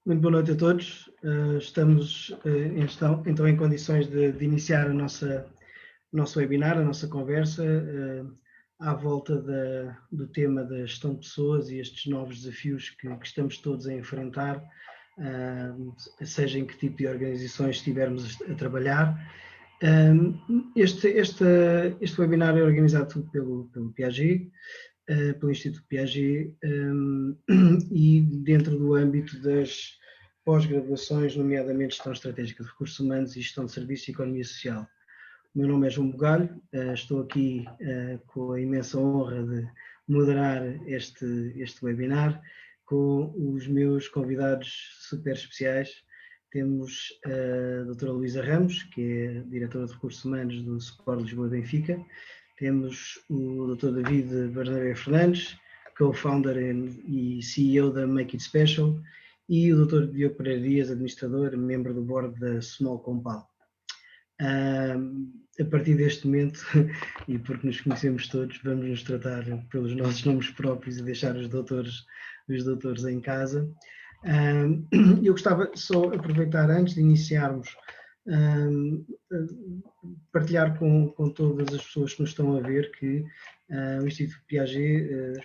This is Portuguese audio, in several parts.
Muito boa noite a todos. Estamos então em condições de iniciar o nosso webinar, a nossa conversa, à volta do tema da gestão de pessoas e estes novos desafios que estamos todos a enfrentar, seja em que tipo de organizações estivermos a trabalhar. Este webinar é organizado pelo Piaget, pelo Instituto Piaget, e dentro do âmbito das pós-graduações, nomeadamente Gestão Estratégica de Recursos Humanos e Gestão de Serviços e Economia Social. O meu nome é João Bugalho, estou aqui com a imensa honra de moderar este webinar com os meus convidados super especiais. Temos a doutora Luísa Ramos, que é diretora de Recursos Humanos do Sport Lisboa Benfica. Temos o Dr. David Bernabé Fernandes, co-founder e CEO da Make It Special, e o Dr. Diogo Pereira Dias, administrador, membro do board da Small Compal. A partir deste momento, e porque nos conhecemos todos, vamos nos tratar pelos nossos nomes próprios e deixar os doutores em casa. Eu gostava só de aproveitar, antes de iniciarmos, partilhar com todas as pessoas que nos estão a ver que o Instituto Piaget,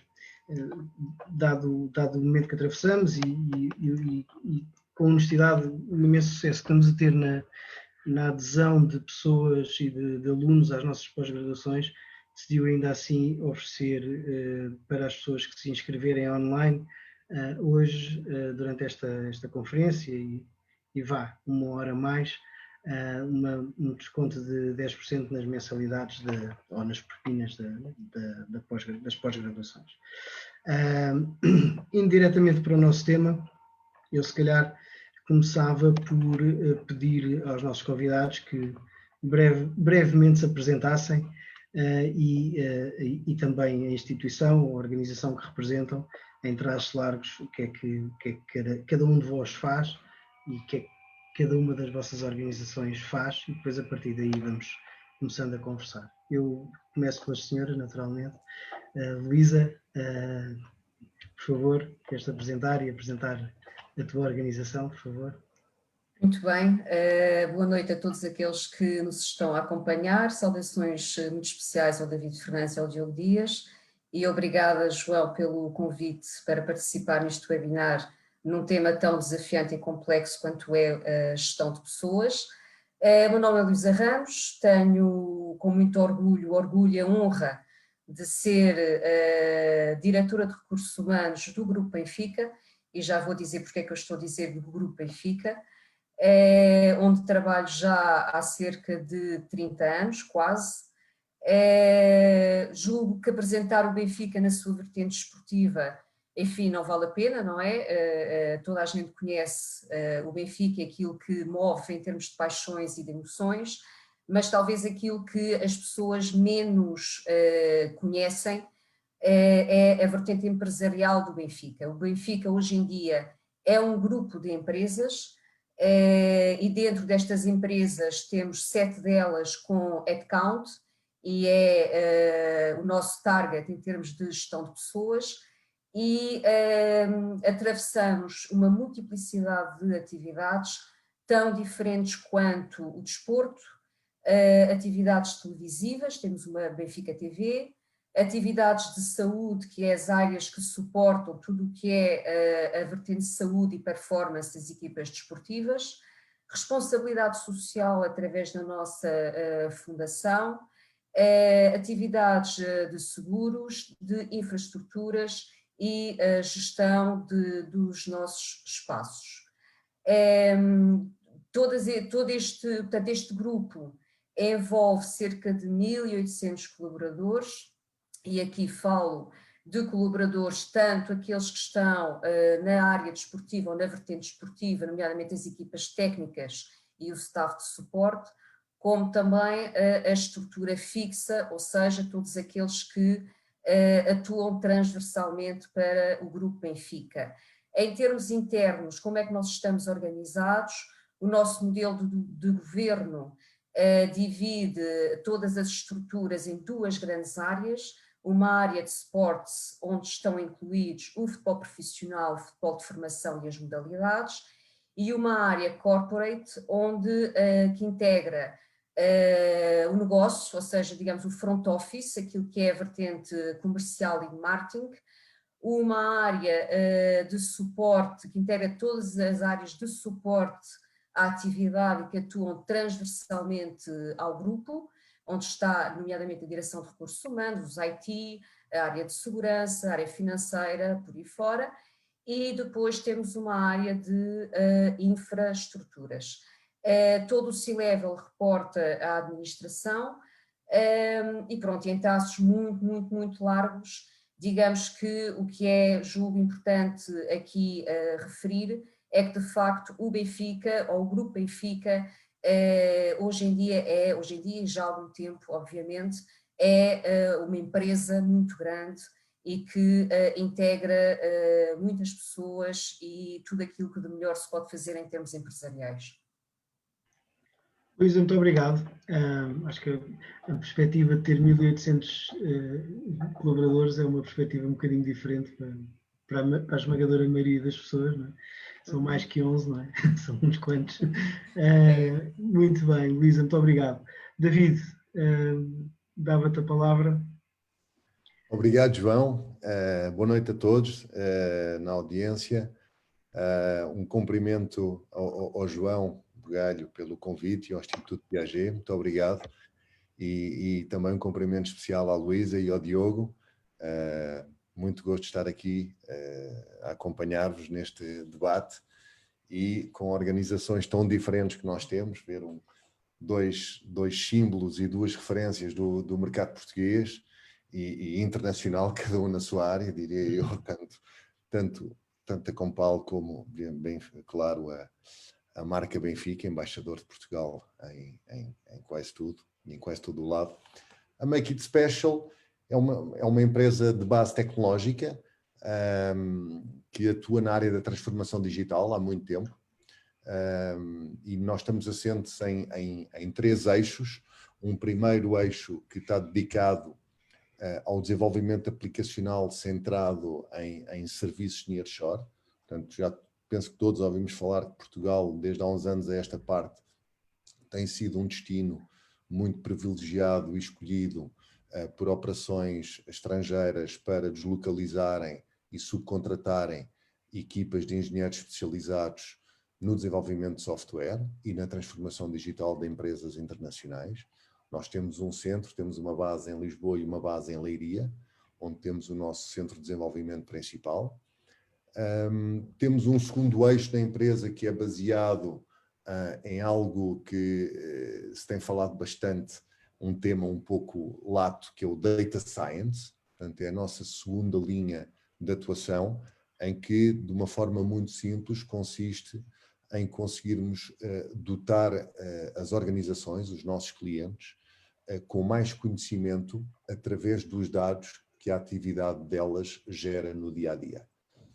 dado o momento que atravessamos e com honestidade, o imenso sucesso que estamos a ter na adesão de pessoas e de alunos às nossas pós-graduações, decidiu ainda assim oferecer para as pessoas que se inscreverem online hoje, durante esta conferência, e vá uma hora mais, um desconto de 10% nas mensalidades ou nas propinas das pós-graduações. Indiretamente para o nosso tema, eu se calhar começava por pedir aos nossos convidados que brevemente se apresentassem e também a instituição ou a organização que representam, em traços largos, o que é que cada um de vós faz e o que é que cada uma das vossas organizações faz, e depois a partir daí vamos começando a conversar. Eu começo pelas senhoras, naturalmente. Luísa, por favor, queres-te apresentar e apresentar a tua organização, por favor? Muito bem, boa noite a todos aqueles que nos estão a acompanhar. Saudações muito especiais ao David Fernandes e ao Diogo Dias, e obrigada, João, pelo convite para participar neste webinar num tema tão desafiante e complexo quanto é a gestão de pessoas. Meu nome é Luísa Ramos, tenho com muito orgulho e a honra de ser diretora de Recursos Humanos do Grupo Benfica, e já vou dizer porque é que eu estou a dizer do Grupo Benfica, onde trabalho já há cerca de 30 anos, quase. Julgo que apresentar o Benfica na sua vertente esportiva, enfim, não vale a pena, não é? Toda a gente conhece o Benfica, aquilo que move em termos de paixões e de emoções, mas talvez aquilo que as pessoas menos conhecem é a vertente empresarial do Benfica. O Benfica hoje em dia é um grupo de empresas, e dentro destas empresas temos 7 delas com headcount, e é o nosso target em termos de gestão de pessoas, e atravessamos uma multiplicidade de atividades tão diferentes quanto o desporto, atividades televisivas, temos uma Benfica TV, atividades de saúde, que é as áreas que suportam tudo o que é a vertente de saúde e performance das equipas desportivas, responsabilidade social através da nossa fundação, atividades de seguros, de infraestruturas e a gestão dos nossos espaços. Portanto, este grupo envolve cerca de 1.800 colaboradores, e aqui falo de colaboradores, tanto aqueles que estão na área desportiva ou na vertente desportiva, nomeadamente as equipas técnicas e o staff de suporte, como também a estrutura fixa, ou seja, todos aqueles que atuam transversalmente para o Grupo Benfica. Em termos internos, como é que nós estamos organizados? O nosso modelo de governo divide todas as estruturas em 2 grandes áreas. uma área de sports onde estão incluídos o futebol profissional, o futebol de formação e as modalidades, e uma área corporate onde, que integra o negócio, ou seja, digamos o front office, aquilo que é a vertente comercial e de marketing, uma área de suporte que integra todas as áreas de suporte à atividade e que atuam transversalmente ao grupo, onde está nomeadamente a direção de recursos humanos, os IT, a área de segurança, a área financeira, por aí fora, e depois temos uma área de infraestruturas. Todo o C-Level reporta à administração e pronto, em traços muito largos, digamos que o que é, julgo importante aqui referir, é que de facto o Benfica, ou o Grupo Benfica, hoje em dia e já há algum tempo, obviamente, é uma empresa muito grande e que integra muitas pessoas e tudo aquilo que de melhor se pode fazer em termos empresariais. Luísa, muito obrigado. Acho que a perspectiva de ter 1.800 colaboradores é uma perspectiva um bocadinho diferente para a esmagadora maioria das pessoas, não é? São mais que 11, não é? São uns quantos. Muito bem, Luísa, muito obrigado. David, dava-te a palavra. Obrigado, João. Boa noite a todos na audiência. Um cumprimento ao João Bugalho pelo convite e ao Instituto Piaget. Muito obrigado. E também um cumprimento especial à Luísa e ao Diogo. Muito gosto de estar aqui a acompanhar-vos neste debate e com organizações tão diferentes que nós temos, ver dois símbolos e duas referências do mercado português e internacional, cada um na sua área, diria eu, tanto a Compal como, bem claro, a marca Benfica, embaixador de Portugal em quase tudo, em quase todo o lado. A Make It Special é uma empresa de base tecnológica que atua na área da transformação digital há muito tempo. E nós estamos assentes em 3 eixos. Um primeiro eixo que está dedicado ao desenvolvimento aplicacional centrado em serviços nearshore. Portanto, já penso que todos ouvimos falar que Portugal, desde há uns anos a esta parte, tem sido um destino muito privilegiado e escolhido por operações estrangeiras para deslocalizarem e subcontratarem equipas de engenheiros especializados no desenvolvimento de software e na transformação digital de empresas internacionais. Nós temos um centro, temos uma base em Lisboa e uma base em Leiria, onde temos o nosso centro de desenvolvimento principal. Temos um segundo eixo da empresa que é baseado em algo que se tem falado bastante, um tema um pouco lato, que é o Data Science. Portanto, é a nossa segunda linha de atuação, em que, de uma forma muito simples, consiste em conseguirmos dotar as organizações, os nossos clientes, com mais conhecimento através dos dados que a atividade delas gera no dia-a-dia.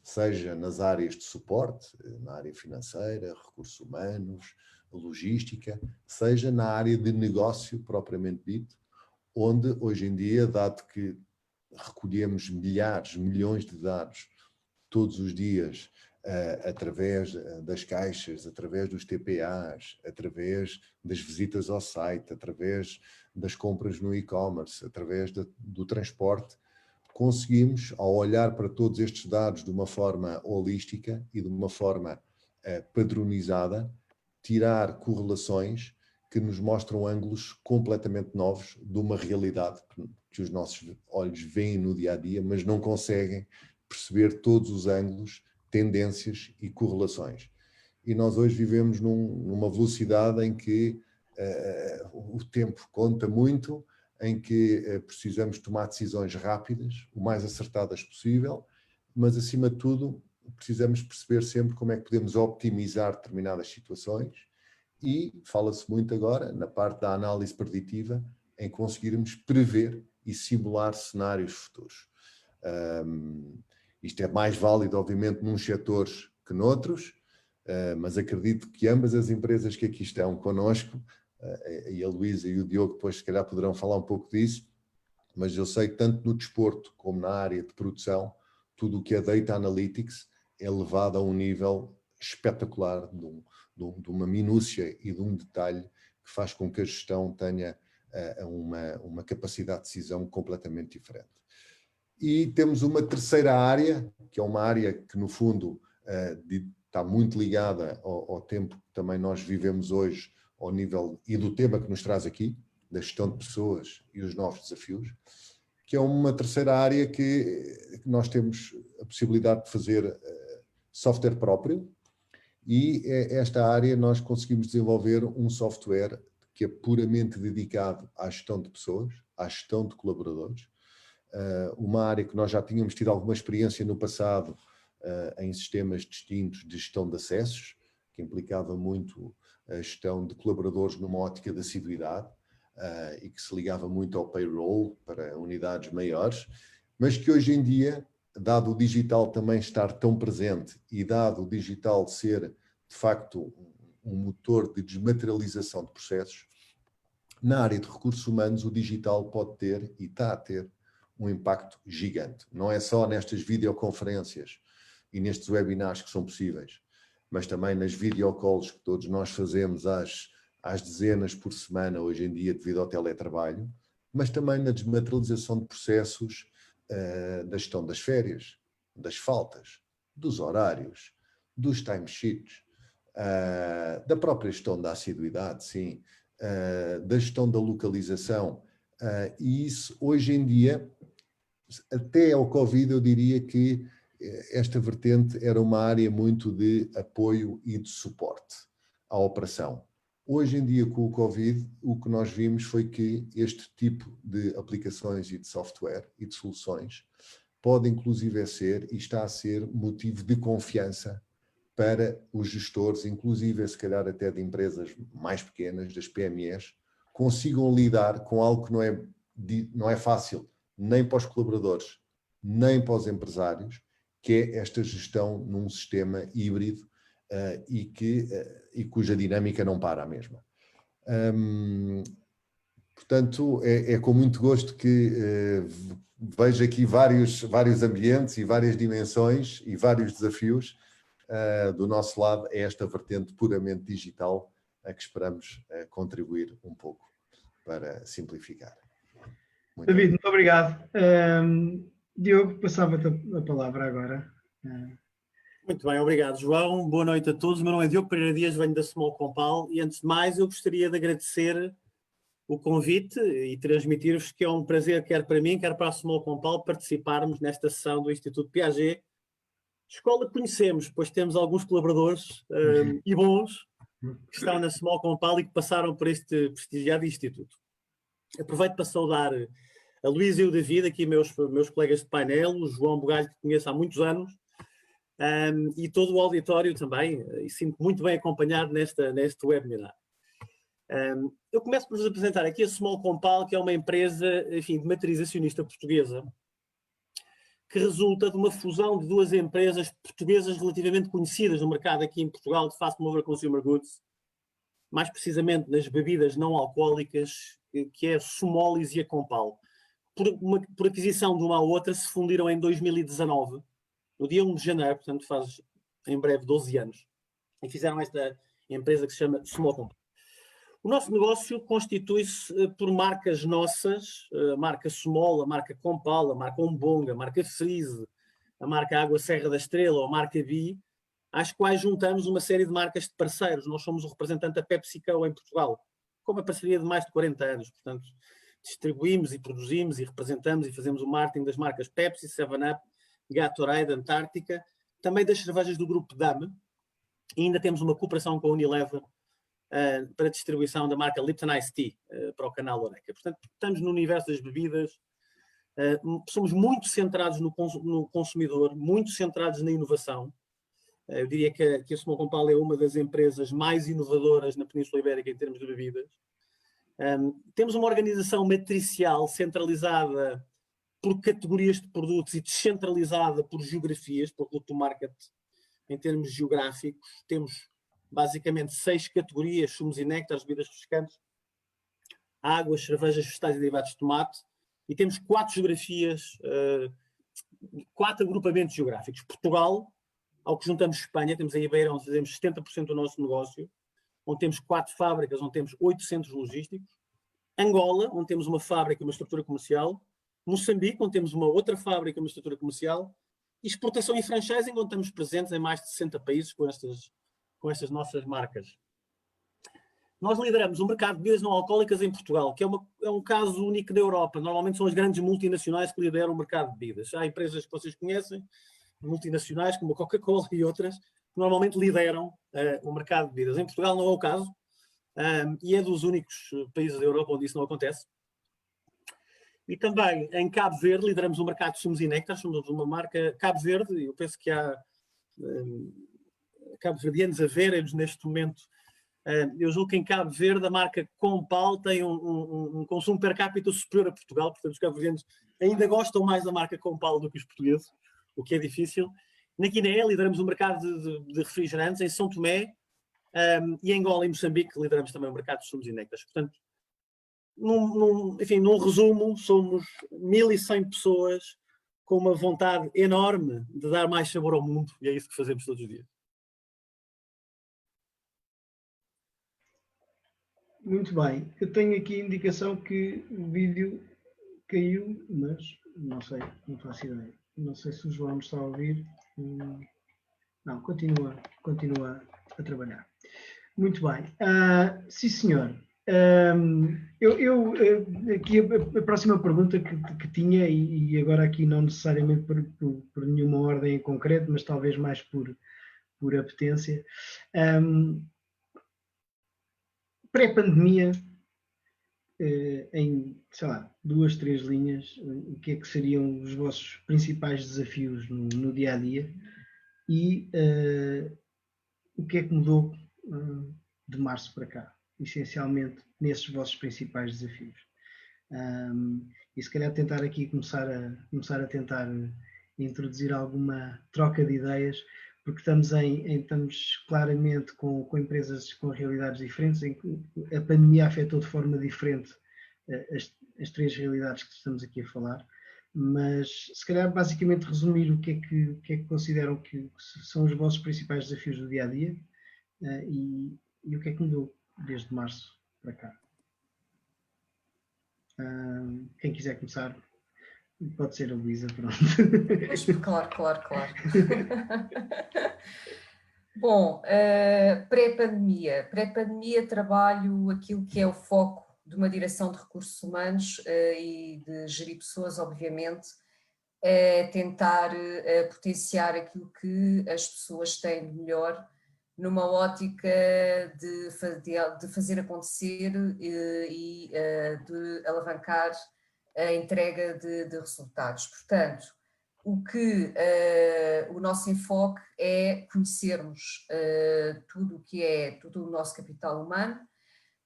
Seja nas áreas de suporte, na área financeira, recursos humanos, logística, seja na área de negócio propriamente dito, onde hoje em dia, dado que recolhemos milhares, milhões de dados todos os dias, através das caixas, através dos TPAs, através das visitas ao site, através das compras no e-commerce, através do transporte, conseguimos, ao olhar para todos estes dados de uma forma holística e de uma forma padronizada, tirar correlações que nos mostram ângulos completamente novos de uma realidade que os nossos olhos veem no dia-a-dia, mas não conseguem perceber todos os ângulos, tendências e correlações. E nós hoje vivemos numa velocidade em que o tempo conta muito, em que precisamos tomar decisões rápidas, o mais acertadas possível, mas acima de tudo precisamos perceber sempre como é que podemos optimizar determinadas situações e fala-se muito agora na parte da análise preditiva em conseguirmos prever e simular cenários futuros. Isto é mais válido, obviamente, nos setores que noutros, mas acredito que ambas as empresas que aqui estão connosco, e a Luísa e o Diogo depois se calhar poderão falar um pouco disso, mas eu sei que tanto no desporto como na área de produção, tudo o que é Data Analytics é levado a um nível espetacular, de uma minúcia e de um detalhe que faz com que a gestão tenha uma capacidade de decisão completamente diferente. E temos uma terceira área, que é uma área que, no fundo, está muito ligada ao tempo que também nós vivemos hoje, ao nível e do tema que nos traz aqui, da gestão de pessoas e os novos desafios, que é uma terceira área que nós temos a possibilidade de fazer software próprio, e esta área nós conseguimos desenvolver um software que é puramente dedicado à gestão de pessoas, à gestão de colaboradores, uma área que nós já tínhamos tido alguma experiência no passado em sistemas distintos de gestão de acessos, que implicava muito a gestão de colaboradores numa ótica de assiduidade e que se ligava muito ao payroll para unidades maiores, mas que hoje em dia, dado o digital também estar tão presente e dado o digital ser, de facto, um motor de desmaterialização de processos, na área de recursos humanos o digital pode ter e está a ter um impacto gigante. Não é só nestas videoconferências e nestes webinars que são possíveis, mas também nas videocalls que todos nós fazemos às dezenas por semana hoje em dia devido ao teletrabalho, mas também na desmaterialização de processos da gestão das férias, das faltas, dos horários, dos timesheets, da própria gestão da assiduidade, sim, da gestão da localização, e isso hoje em dia, até ao Covid, eu diria que esta vertente era uma área muito de apoio e de suporte à operação. Hoje em dia, com o Covid, o que nós vimos foi que este tipo de aplicações e de software e de soluções pode inclusive ser e está a ser motivo de confiança para os gestores, inclusive se calhar até de empresas mais pequenas, das PMEs, consigam lidar com algo que não é fácil, nem para os colaboradores, nem para os empresários, que é esta gestão num sistema híbrido e cuja dinâmica não para a mesma. Portanto, é com muito gosto que vejo aqui vários ambientes e várias dimensões e vários desafios. Do nosso lado, é esta vertente puramente digital a que esperamos contribuir um pouco para simplificar. David, muito obrigado. Diogo, passava-te a palavra agora. Muito bem, obrigado, João. Boa noite a todos. O meu nome é Diogo Pereira Dias, venho da Small Compal e, antes de mais, eu gostaria de agradecer o convite e transmitir-vos que é um prazer, quer para mim, quer para a Small Compal, participarmos nesta sessão do Instituto Piaget. Escola que conhecemos, pois temos alguns colaboradores e bons que estão na Small Compal e que passaram por este prestigiado instituto. Aproveito para saudar a Luísa e o David, aqui meus colegas de painel, o João Bugalho, que conheço há muitos anos, e todo o auditório também, e sinto muito bem acompanhado neste webinar. Eu começo por vos apresentar aqui a Small Compal, que é uma empresa, enfim, de matriz acionista portuguesa, que resulta de uma fusão de duas empresas portuguesas relativamente conhecidas no mercado aqui em Portugal de fast mover consumer goods, mais precisamente nas bebidas não alcoólicas, que é a Somolis e a Compal. Por aquisição de uma à outra, se fundiram em 2019, no dia 1 de janeiro, portanto faz em breve 12 anos, e fizeram esta empresa que se chama Small Compal. O nosso negócio constitui-se por marcas nossas, a marca Small, a marca Compal, a marca Umbonga, a marca Freeze, a marca Água Serra da Estrela ou a marca Bi, às quais juntamos uma série de marcas de parceiros. Nós somos o representante da PepsiCo em Portugal, com uma parceria de mais de 40 anos. Portanto, distribuímos e produzimos e representamos e fazemos o marketing das marcas Pepsi, 7-Up, Gatorade, Antártica, também das cervejas do grupo Dame, e ainda temos uma cooperação com a Unilever para a distribuição da marca Lipton Ice Tea para o canal Oreca. Portanto, estamos no universo das bebidas, somos muito centrados no consumidor, muito centrados na inovação. Eu diria que a Small Compal é uma das empresas mais inovadoras na Península Ibérica em termos de bebidas. Temos uma organização matricial centralizada por categorias de produtos e descentralizada por geografias, por route to market em termos geográficos. Temos basicamente 6 categorias: sumos e néctares, bebidas refrescantes, águas, cervejas, vegetais e derivados de tomate, e temos 4 geografias, 4 agrupamentos geográficos. Portugal, ao que juntamos Espanha, temos a Ibeira, onde fazemos 70% do nosso negócio, onde temos 4 fábricas, onde temos 8 centros logísticos. Angola, onde temos uma fábrica e uma estrutura comercial. Moçambique, onde temos uma outra fábrica e uma estrutura comercial. E exportação e franchising, onde estamos presentes em mais de 60 países com estas nossas marcas. Nós lideramos o mercado de bebidas não alcoólicas em Portugal, que é um caso único da Europa. Normalmente são as grandes multinacionais que lideram o mercado de bebidas. Há empresas que vocês conhecem, multinacionais como a Coca-Cola e outras, que normalmente lideram o mercado de bebidas. Em Portugal não é o caso, e é dos únicos países da Europa onde isso não acontece. E também em Cabo Verde lideramos o mercado de sumos e néctares, somos uma marca Cabo Verde, eu penso que há cabo-verdianos a verem-nos neste momento. Eu julgo que em Cabo Verde a marca Compal tem um consumo per capita superior a Portugal, portanto os cabo-verdianos ainda gostam mais da marca Compal do que os portugueses, o que é difícil. Na Guiné lideramos o mercado de refrigerantes, em São Tomé, e em Angola e Moçambique lideramos também o mercado de sumos e néctares. Portanto, enfim, num resumo, somos 1100 pessoas com uma vontade enorme de dar mais sabor ao mundo, e é isso que fazemos todos os dias. Muito bem. Eu tenho aqui a indicação que o vídeo caiu, mas não sei, não faço ideia. Não sei se o João me está a ouvir. Não, continua a trabalhar. Muito bem. Sim, senhor. Aqui a próxima pergunta que tinha, e agora aqui não necessariamente por nenhuma ordem em concreto, mas talvez mais por apetência. Pré-pandemia, em, sei lá, 2, 3 linhas, o que é que seriam os vossos principais desafios no dia-a-dia e o que é que mudou de março para cá, essencialmente nesses vossos principais desafios. E se calhar tentar aqui começar a tentar introduzir alguma troca de ideias, porque estamos claramente com empresas com realidades diferentes, em que a pandemia afetou de forma diferente as 3 realidades que estamos aqui a falar, mas se calhar basicamente resumir o que é que consideram que são os vossos principais desafios do dia-a-dia e o que é que mudou desde março para cá. Quem quiser começar, pode ser a Luísa, pronto. Claro. Bom, pré-pandemia trabalho aquilo que é o foco de uma direção de recursos humanos e de gerir pessoas, obviamente, tentar potenciar aquilo que as pessoas têm de melhor numa ótica de fazer acontecer e de alavancar a entrega de resultados. Portanto, o nosso enfoque é conhecermos tudo o que é todo o nosso capital humano,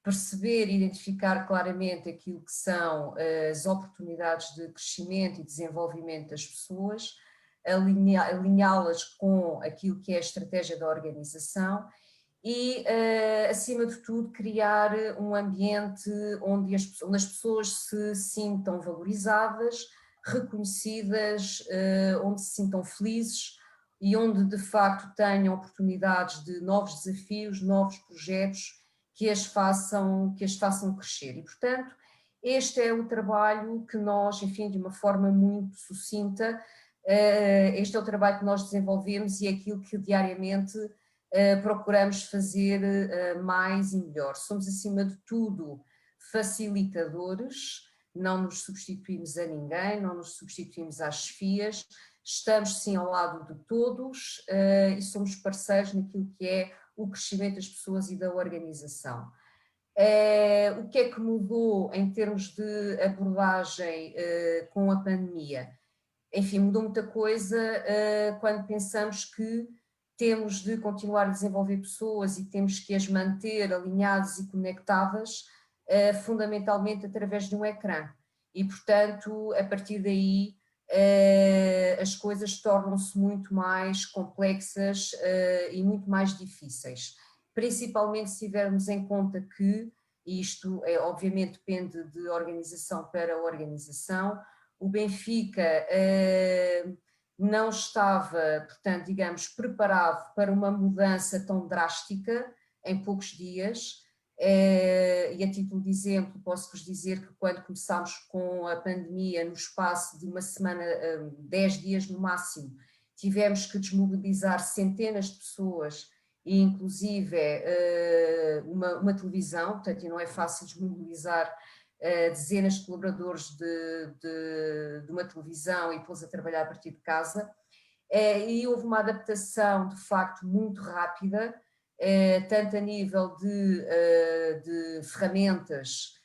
perceber e identificar claramente aquilo que são as oportunidades de crescimento e desenvolvimento das pessoas, alinhá-las com aquilo que é a estratégia da organização e, acima de tudo, criar um ambiente onde as pessoas se sintam valorizadas, reconhecidas, onde se sintam felizes e onde de facto tenham oportunidades de novos desafios, novos projetos que as façam crescer. E, portanto, este é o trabalho que nós, enfim, de uma forma muito sucinta, este é o trabalho que nós desenvolvemos e é aquilo que diariamente procuramos fazer mais e melhor. Somos, acima de tudo, facilitadores, não nos substituímos a ninguém, não nos substituímos às chefias, estamos sim ao lado de todos e somos parceiros naquilo que é o crescimento das pessoas e da organização. O que é que mudou em termos de abordagem com a pandemia? Enfim, mudou muita coisa quando pensamos que temos de continuar a desenvolver pessoas e temos que as manter alinhadas e conectadas, fundamentalmente através de um ecrã. E, portanto, a partir daí, as coisas tornam-se muito mais complexas e muito mais difíceis, principalmente se tivermos em conta que e isto obviamente depende de organização para organização. O Benfica não estava, portanto, digamos, preparado para uma mudança tão drástica em poucos dias. E a título de exemplo, posso-vos dizer que quando começámos com a pandemia, no espaço de uma semana, 10 dias no máximo, tivemos que desmobilizar centenas de pessoas e inclusive uma televisão, portanto, não é fácil desmobilizar dezenas de colaboradores de uma televisão e pô-los a trabalhar a partir de casa. E houve uma adaptação, de facto, muito rápida, tanto a nível de ferramentas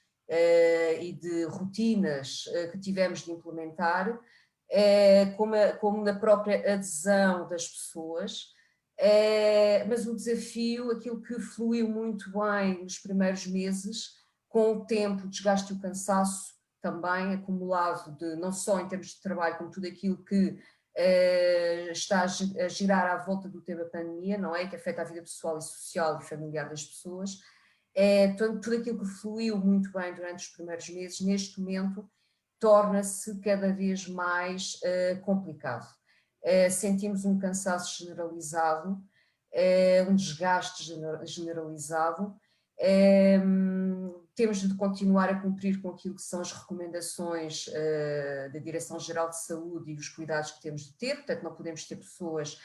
e de rotinas que tivemos de implementar, como na própria adesão das pessoas. Mas o desafio, aquilo que fluiu muito bem nos primeiros meses, com o tempo, o desgaste e o cansaço também acumulado, não só em termos de trabalho, como tudo aquilo que está a girar à volta do tema pandemia, não é? Que afeta a vida pessoal e social e familiar das pessoas. Tudo aquilo que fluiu muito bem durante os primeiros meses, neste momento, torna-se cada vez mais complicado. Sentimos um cansaço generalizado, um desgaste generalizado. Temos de continuar a cumprir com aquilo que são as recomendações da Direção-Geral de Saúde e os cuidados que temos de ter, portanto não podemos ter pessoas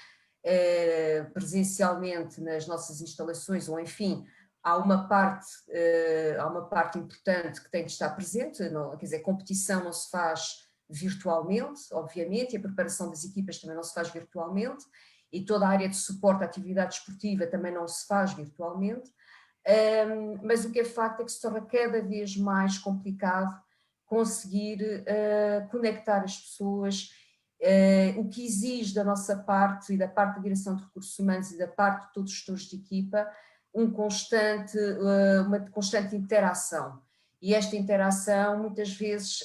presencialmente nas nossas instalações, ou enfim, há uma parte importante que tem de estar presente, não, quer dizer, a competição não se faz virtualmente, obviamente, e a preparação das equipas também não se faz virtualmente, e toda a área de suporte à atividade esportiva também não se faz virtualmente. Mas o que é facto é que se torna cada vez mais complicado conseguir conectar as pessoas, o que exige da nossa parte e da parte da Direção de Recursos Humanos e da parte de todos os gestores de equipa uma constante interação. E esta interação muitas vezes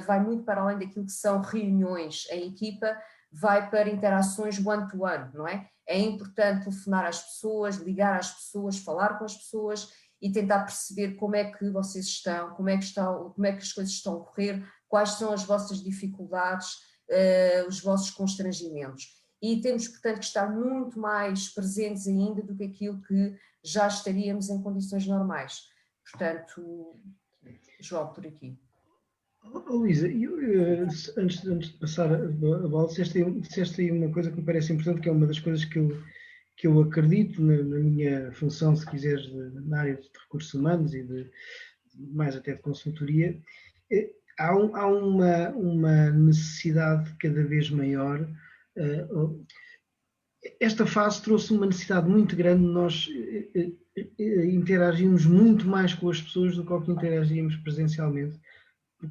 vai muito para além daquilo que são reuniões em equipa, vai para interações one-to-one, não é? É importante telefonar às pessoas, ligar às pessoas, falar com as pessoas e tentar perceber como é que vocês estão, como é que as coisas estão a correr, quais são as vossas dificuldades, os vossos constrangimentos. E temos, portanto, que estar muito mais presentes ainda do que aquilo que já estaríamos em condições normais. Portanto, João, por aqui. Luísa, antes de passar a bola, disseste aí uma coisa que me parece importante, que é uma das coisas que eu acredito na minha função, se quiseres, na área de recursos humanos e mais até de consultoria. Há uma necessidade cada vez maior. Esta fase trouxe uma necessidade muito grande de nós interagirmos muito mais com as pessoas do que ao que interagíamos presencialmente,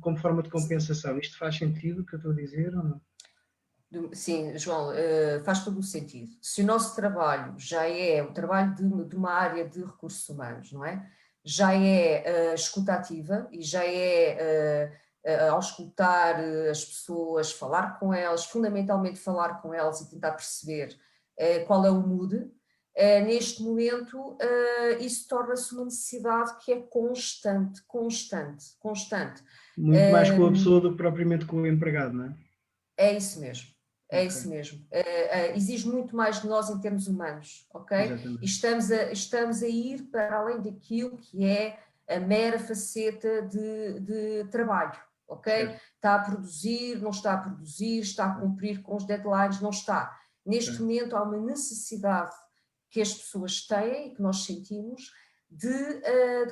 como forma de compensação. Isto faz sentido o que eu estou a dizer ou não? Sim, João, faz todo o sentido. Se o nosso trabalho já é o trabalho de uma área de recursos humanos, não é? Já é escuta ativa e já é ao escutar as pessoas, falar com elas, fundamentalmente falar com elas e tentar perceber qual é o mood. Neste momento isso torna-se uma necessidade que é constante. Muito mais com a pessoa do que propriamente com o empregado, não é? É isso mesmo. É isso mesmo. Exige muito mais de nós em termos humanos, ok? Exatamente. E estamos a ir para além daquilo que é a mera faceta de trabalho, ok? Certo. Está a produzir, não está a produzir, está a cumprir com os deadlines, não está. Neste momento há uma necessidade que as pessoas têm e que nós sentimos de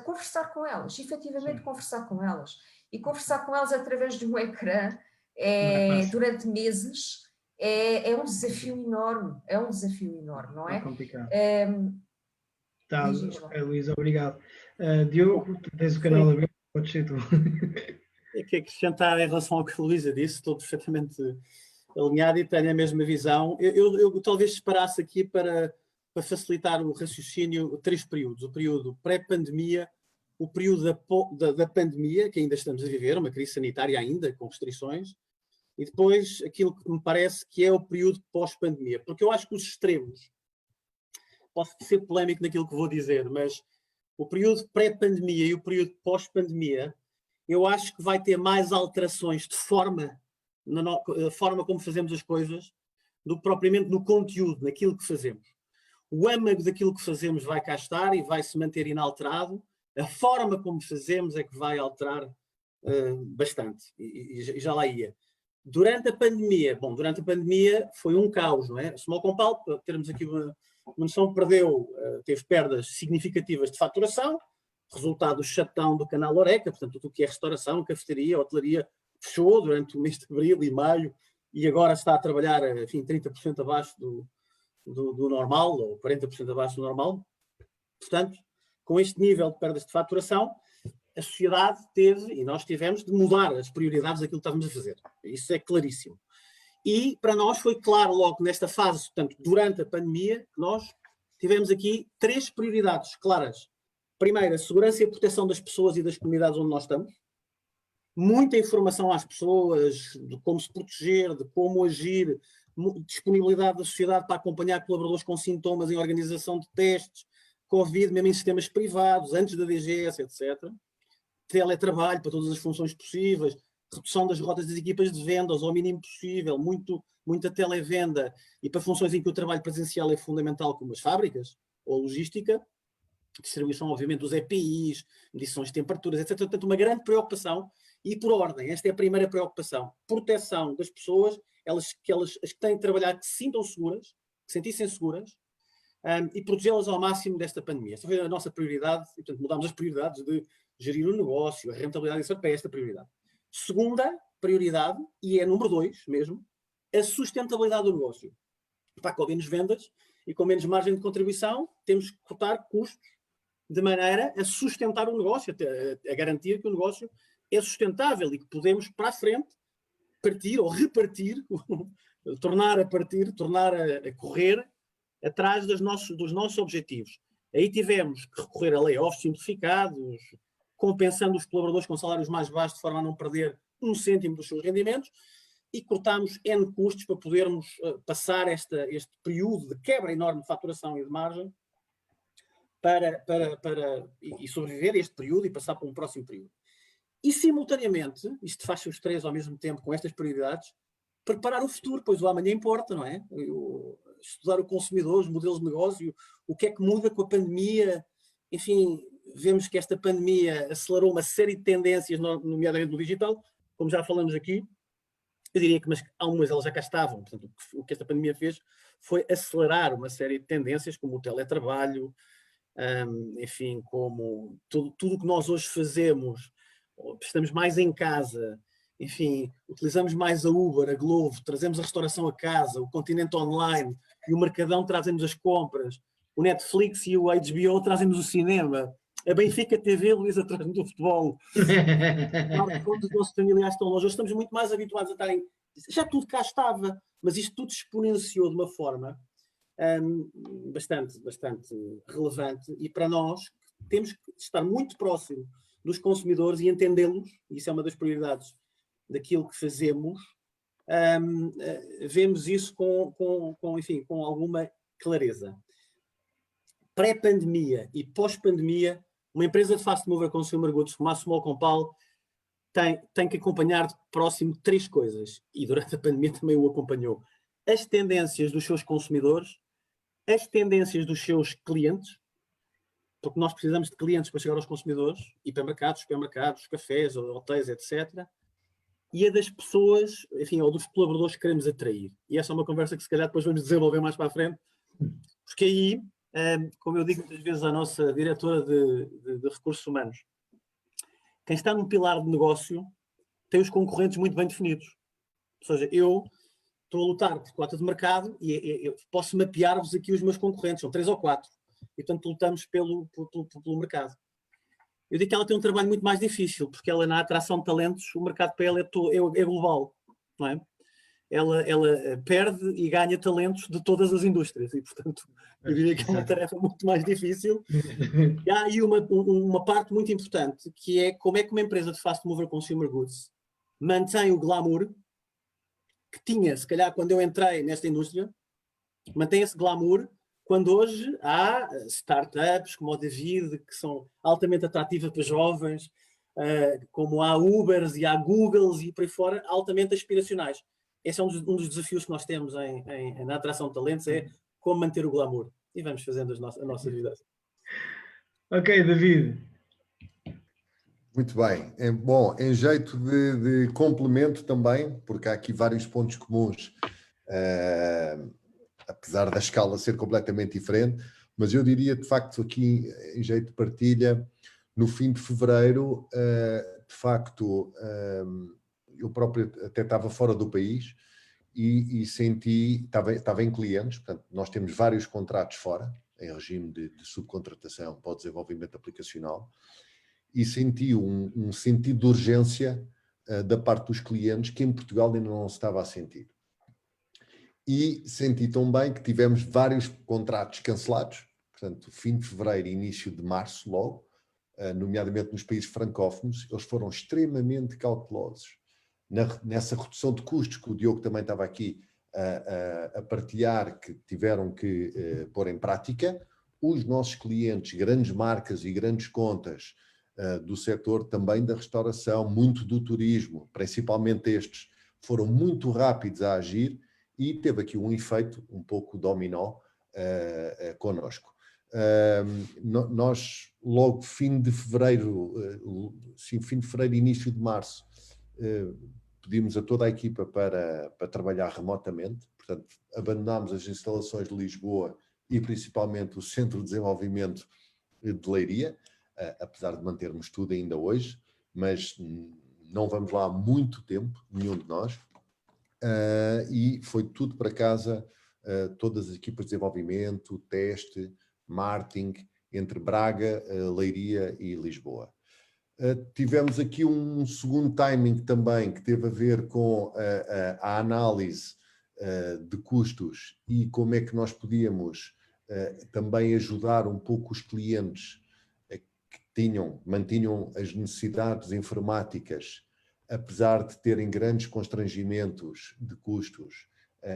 conversar com elas, efetivamente conversar com elas. E conversar com elas através de um ecrã durante meses é um desafio enorme, não é? É complicado. Tá, Luísa, obrigado. Diogo, tu tens o canal aberto, podes ser tu. É que acrescentar em relação ao que a Luísa disse, estou perfeitamente alinhado e tenho a mesma visão. Eu talvez separasse aqui para facilitar o raciocínio 3 períodos. O período pré-pandemia, o período da pandemia, que ainda estamos a viver, uma crise sanitária ainda, com restrições, e depois aquilo que me parece que é o período pós-pandemia. Porque eu acho que os extremos, posso ser polémico naquilo que vou dizer, mas o período pré-pandemia e o período pós-pandemia, eu acho que vai ter mais alterações de forma, na forma como fazemos as coisas, do que propriamente no conteúdo, naquilo que fazemos. O âmago daquilo que fazemos vai cá estar e vai se manter inalterado. A forma como fazemos é que vai alterar bastante. E já lá ia. Durante a pandemia foi um caos, não é? A Small Compal, para termos aqui uma noção, teve perdas significativas de faturação, resultado do shutdown do canal Horeca, portanto, tudo o que é restauração, cafeteria, hotelaria, fechou durante o mês de abril e maio, e agora está a trabalhar, enfim, 30% abaixo do normal, ou 40% abaixo do normal. Portanto, com este nível de perdas de faturação, a sociedade teve, e nós tivemos, de mudar as prioridades daquilo que estávamos a fazer. Isso é claríssimo. E para nós foi claro logo nesta fase, portanto, durante a pandemia, que nós tivemos aqui 3 prioridades claras. Primeiro, a segurança e a proteção das pessoas e das comunidades onde nós estamos. Muita informação às pessoas de como se proteger, de como agir, disponibilidade da sociedade para acompanhar colaboradores com sintomas em organização de testes, Covid, mesmo em sistemas privados, antes da DGS, etc. Teletrabalho para todas as funções possíveis, redução das rotas das equipas de vendas ao mínimo possível, muita televenda, e para funções em que o trabalho presencial é fundamental, como as fábricas ou a logística, distribuição, obviamente, dos EPIs, medições de temperaturas, etc. Portanto, uma grande preocupação, e por ordem, esta é a primeira preocupação, proteção das pessoas, as que têm de trabalhar, que se sintam seguras, que se sentissem seguras, e protegê-las ao máximo desta pandemia. Esta foi a nossa prioridade, e portanto mudámos as prioridades de gerir o negócio, a rentabilidade, isso é esta prioridade. Segunda prioridade, e é número 2 mesmo, a sustentabilidade do negócio. Com menos vendas e com menos margem de contribuição, temos que cortar custos de maneira a sustentar o negócio, a garantir que o negócio é sustentável e que podemos, para a frente, partir ou repartir, tornar a correr atrás dos nossos objetivos. Aí tivemos que recorrer a layoffs simplificados, compensando os colaboradores com salários mais baixos de forma a não perder 1 cêntimo dos seus rendimentos, e cortámos N custos para podermos passar este período de quebra enorme de faturação e de margem e sobreviver a este período e passar para um próximo período. E, simultaneamente, isto faz os 3 ao mesmo tempo com estas prioridades, preparar o futuro, pois o amanhã importa, não é? Estudar o consumidor, os modelos de negócio, o que é que muda com a pandemia. Enfim, vemos que esta pandemia acelerou uma série de tendências, nomeadamente no digital, como já falamos aqui. Eu diria que algumas delas já cá estavam. Portanto, o que esta pandemia fez foi acelerar uma série de tendências, como o teletrabalho, enfim, como tudo o que nós hoje fazemos, estamos mais em casa, enfim, utilizamos mais a Uber, a Glovo, trazemos a restauração a casa, o Continente Online e o Mercadão trazem-nos as compras, o Netflix e o HBO trazem-nos o cinema, a Benfica TV, Luísa, traz-nos o futebol. Quando os nossos familiares estão longe, estamos muito mais habituados a estarem... Já tudo cá estava, mas isto tudo exponenciou de uma forma bastante relevante, e para nós temos que estar muito próximo dos consumidores e entendê-los, e isso é uma das prioridades daquilo que fazemos. Vemos isso com alguma clareza. Pré-pandemia e pós-pandemia, uma empresa de fast mover consumer goods como a Small Compal tem que acompanhar de próximo 3 coisas, e durante a pandemia também o acompanhou: as tendências dos seus consumidores, as tendências dos seus clientes, porque nós precisamos de clientes para chegar aos consumidores, hipermercados, supermercados, cafés, hotéis, etc. E a das pessoas, enfim, ou dos colaboradores que queremos atrair. E essa é uma conversa que se calhar depois vamos desenvolver mais para a frente, porque aí, como eu digo muitas vezes à nossa diretora de recursos humanos, quem está num pilar de negócio tem os concorrentes muito bem definidos. Ou seja, eu estou a lutar por cota de mercado e eu posso mapear-vos aqui os meus concorrentes, são 3 ou 4, e portanto lutamos pelo mercado. Eu digo que ela tem um trabalho muito mais difícil, porque ela, na atração de talentos, o mercado para ela é global, não é? Ela perde e ganha talentos de todas as indústrias, e portanto eu diria que é uma tarefa muito mais difícil. E há aí uma parte muito importante, que é como é que uma empresa de fast mover consumer goods mantém o glamour que tinha, se calhar, quando eu entrei nesta indústria, mantém esse glamour quando hoje há startups como o David, que são altamente atrativas para jovens, como há Ubers e há Googles e por aí fora, altamente aspiracionais. Esse é um dos desafios que nós temos na atração de talentos, é como manter o glamour. E vamos fazendo a nossa vida. Ok, David. Muito bem. Bom, em jeito de complemento também, porque há aqui vários pontos comuns, apesar da escala ser completamente diferente, mas eu diria, de facto, aqui em jeito de partilha, no fim de fevereiro, de facto, eu próprio até estava fora do país e senti, estava em clientes, portanto, nós temos vários contratos fora, em regime de subcontratação para o desenvolvimento aplicacional, e senti um sentido de urgência da parte dos clientes que em Portugal ainda não se estava a sentir. E senti também que tivemos vários contratos cancelados, portanto, fim de fevereiro e início de março logo, nomeadamente nos países francófonos, eles foram extremamente cautelosos nessa redução de custos que o Diogo também estava aqui a partilhar, que tiveram que pôr em prática. Os nossos clientes, grandes marcas e grandes contas do setor também da restauração, muito do turismo, principalmente estes, foram muito rápidos a agir e teve aqui um efeito um pouco dominó connosco. Nós, logo fim de fevereiro, início de março, pedimos a toda a equipa para trabalhar remotamente, portanto, abandonámos as instalações de Lisboa e principalmente o Centro de Desenvolvimento de Leiria, apesar de mantermos tudo ainda hoje, mas não vamos lá há muito tempo, nenhum de nós, e foi tudo para casa, todas as equipas de desenvolvimento, teste, marketing, entre Braga, Leiria e Lisboa. Tivemos aqui um segundo timing também que teve a ver com a análise de custos e como é que nós podíamos também ajudar um pouco os clientes que mantinham as necessidades informáticas, apesar de terem grandes constrangimentos de custos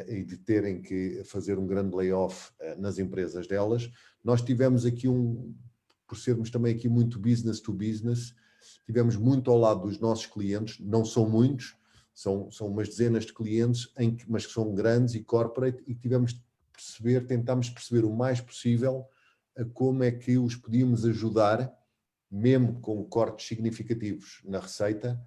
e de terem que fazer um grande layoff nas empresas delas. Nós tivemos aqui por sermos também aqui muito business to business, tivemos muito ao lado dos nossos clientes, não são muitos, são umas dezenas de clientes, mas que são grandes e corporate, e tentámos perceber o mais possível como é que os podíamos ajudar, mesmo com cortes significativos na receita,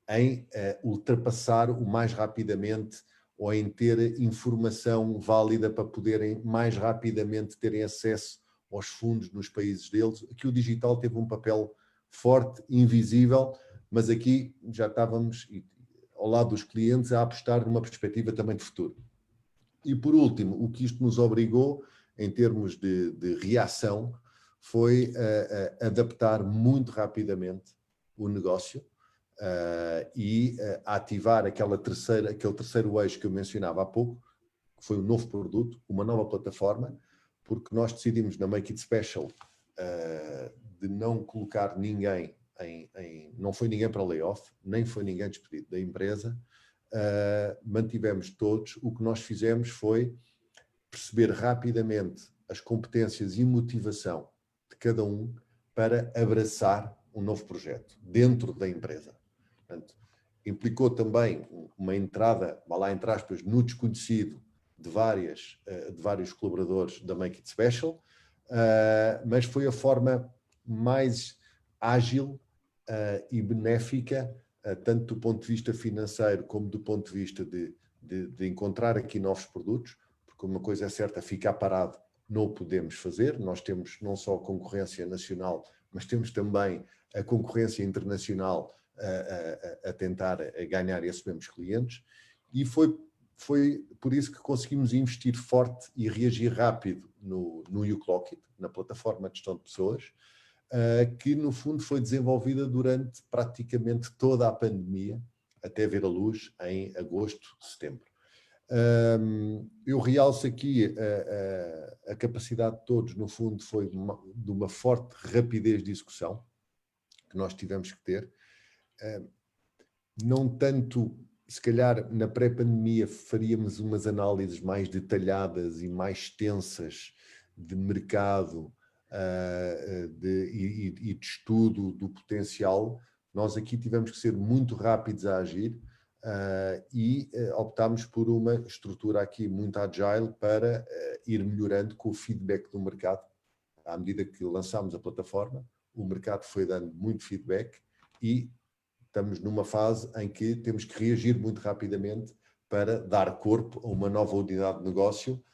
em ultrapassar o mais rapidamente ou em ter informação válida para poderem mais rapidamente terem acesso aos fundos nos países deles. Aqui o digital teve um papel forte, invisível, mas aqui já estávamos ao lado dos clientes a apostar numa perspectiva também de futuro. E por último, o que isto nos obrigou, em termos de reação, foi adaptar muito rapidamente o negócio e ativar aquele terceiro eixo que eu mencionava há pouco, que foi um novo produto, uma nova plataforma, porque nós decidimos na Make It Special de não colocar ninguém não foi ninguém para layoff, nem foi ninguém despedido da empresa, mantivemos todos. O que nós fizemos foi perceber rapidamente as competências e motivação de cada um para abraçar um novo projeto dentro da empresa. Portanto, implicou também uma entrada, vá lá entre aspas, no desconhecido de vários colaboradores da Make It Special, mas foi a forma mais ágil e benéfica, tanto do ponto de vista financeiro como do ponto de vista de encontrar aqui novos produtos, porque uma coisa é certa, ficar parado não o podemos fazer. Nós temos não só a concorrência nacional, mas temos também a concorrência internacional a tentar ganhar esses mesmos clientes, e foi por isso que conseguimos investir forte e reagir rápido no YouClockit, na plataforma de gestão de pessoas, que no fundo foi desenvolvida durante praticamente toda a pandemia, até ver a luz em agosto, setembro. Eu realço aqui a capacidade de todos, no fundo, foi de uma forte rapidez de execução que nós tivemos que ter. Não tanto, se calhar, na pré-pandemia faríamos umas análises mais detalhadas e mais extensas de mercado e de estudo do potencial, nós aqui tivemos que ser muito rápidos a agir e optámos por uma estrutura aqui muito agile para ir melhorando com o feedback do mercado. À medida que lançámos a plataforma, o mercado foi dando muito feedback e estamos numa fase em que temos que reagir muito rapidamente para dar corpo a uma nova unidade de negócio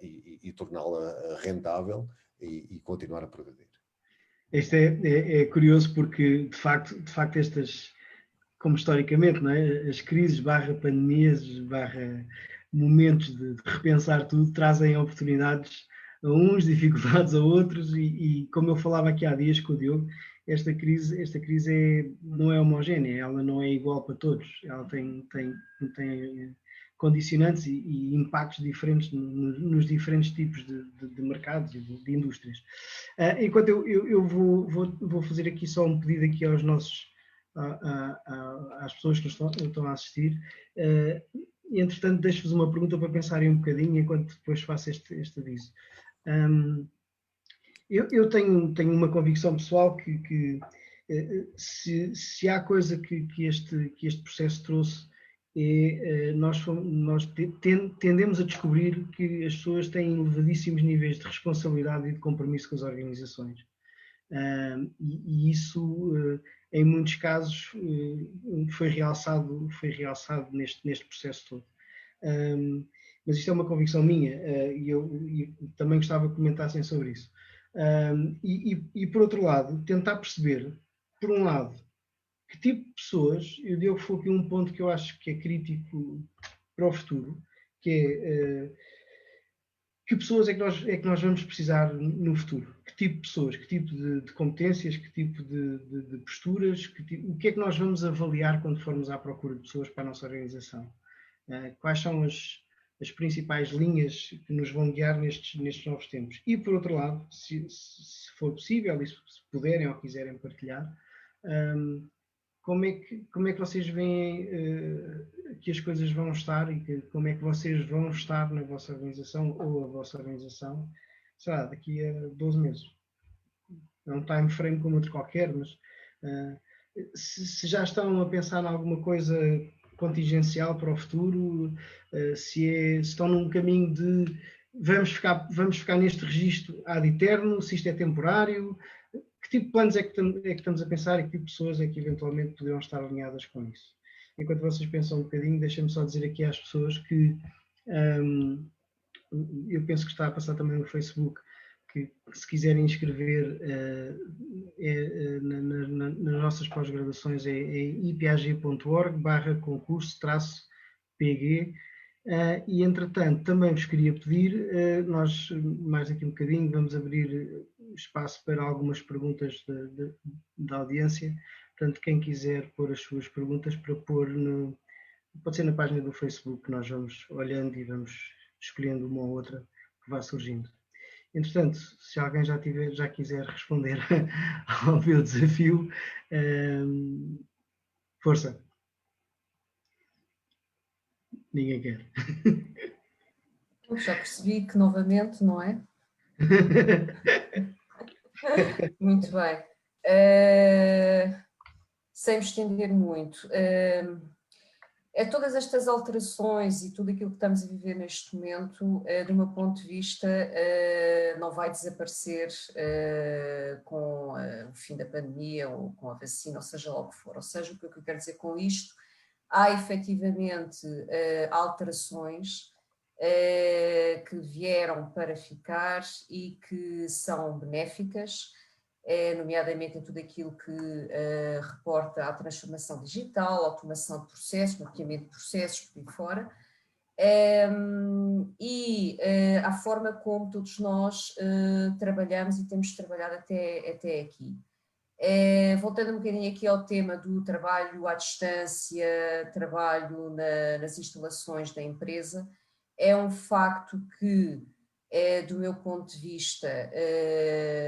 e torná-la rentável e continuar a progredir. Isto é curioso porque, de facto estas, como historicamente, não é? As crises /pandemias momentos de repensar tudo trazem oportunidades a uns, dificuldades a outros e como eu falava aqui há dias com o Diogo, esta crise não é homogénea, ela não é igual para todos, ela tem condicionantes e impactos diferentes nos diferentes tipos de mercados e de indústrias. Enquanto eu vou fazer aqui só um pedido aqui aos nossos às pessoas que estão a assistir. Entretanto, deixo-vos uma pergunta para pensarem um bocadinho enquanto depois faço este aviso. Eu tenho uma convicção pessoal que se há coisa que este processo trouxe nós tendemos a descobrir que as pessoas têm elevadíssimos níveis de responsabilidade e de compromisso com as organizações. E isso, em muitos casos, foi realçado neste processo todo. Mas isto é uma convicção minha e eu também gostava que comentassem sobre isso. E por outro lado, tentar perceber, por um lado, que tipo de pessoas, eu Diogo foi aqui um ponto que eu acho que é crítico para o futuro, que é que pessoas é que nós vamos precisar no futuro? Que tipo de pessoas? Que tipo de competências? Que tipo de posturas? O que é que nós vamos avaliar quando formos à procura de pessoas para a nossa organização? Quais são as principais linhas que nos vão guiar nestes novos tempos? E, por outro lado, se for possível e se puderem ou quiserem partilhar, como é que vocês veem que as coisas vão estar e como é que vocês vão estar na vossa organização ou a vossa organização, sei lá, daqui a 12 meses? É um time frame como outro qualquer, mas se já estão a pensar em alguma coisa contingencial para o futuro, se estão num caminho de vamos ficar neste registro ad eterno, se isto é temporário, que tipo de planos é que estamos a pensar e que tipo de pessoas é que eventualmente poderão estar alinhadas com isso? Enquanto vocês pensam um bocadinho, deixem-me só dizer aqui às pessoas que eu penso que está a passar também no Facebook, que se quiserem inscrever nas nossas pós-graduações é ipag.org/concurso-pg. E entretanto também vos queria pedir, nós mais aqui um bocadinho vamos abrir espaço para algumas perguntas da audiência, portanto quem quiser pôr as suas perguntas para pôr pode ser na página do Facebook, que nós vamos olhando e vamos escolhendo uma ou outra que vá surgindo. Entretanto, se alguém já quiser responder ao meu desafio, força. Ninguém quer. Já percebi que novamente, não é? Muito bem. Sem me estender muito, todas estas alterações e tudo aquilo que estamos a viver neste momento, do meu ponto de vista, não vai desaparecer com o fim da pandemia ou com a vacina, ou seja lá o que for. Ou seja, o que eu quero dizer com isto, há efetivamente alterações que vieram para ficar e que são benéficas, nomeadamente em tudo aquilo que reporta à transformação digital, automação de processos, mapeamento de processos por aí fora, e a forma como todos nós trabalhamos e temos trabalhado até aqui. Voltando um bocadinho aqui ao tema do trabalho à distância, trabalho nas instalações da empresa, é um facto que, do meu ponto de vista,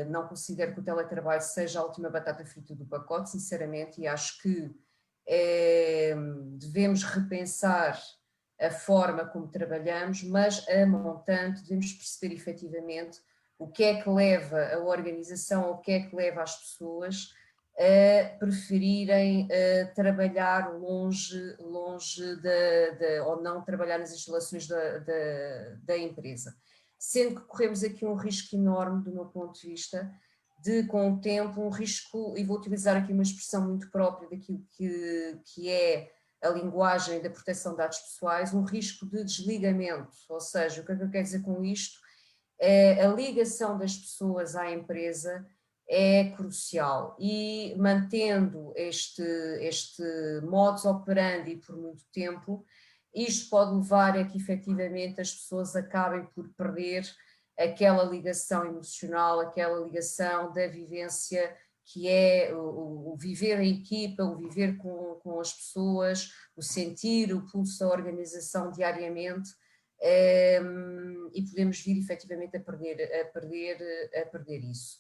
não considero que o teletrabalho seja a última batata frita do pacote, sinceramente, e acho que devemos repensar a forma como trabalhamos, mas a montante devemos perceber efetivamente o que é que leva a organização, o que é que leva as pessoas a preferirem trabalhar longe ou não trabalhar nas instalações da empresa. Sendo que corremos aqui um risco enorme, do meu ponto de vista, de, com o tempo, um risco, e vou utilizar aqui uma expressão muito própria daquilo que é a linguagem da proteção de dados pessoais, um risco de desligamento. Ou seja, o que é que eu quero dizer com isto? A ligação das pessoas à empresa é crucial, e mantendo este modus operandi por muito tempo, isto pode levar a que efetivamente as pessoas acabem por perder aquela ligação emocional, aquela ligação da vivência que é o viver em equipa, o viver com as pessoas, o sentir o pulso da organização diariamente, e podemos vir efetivamente a perder isso.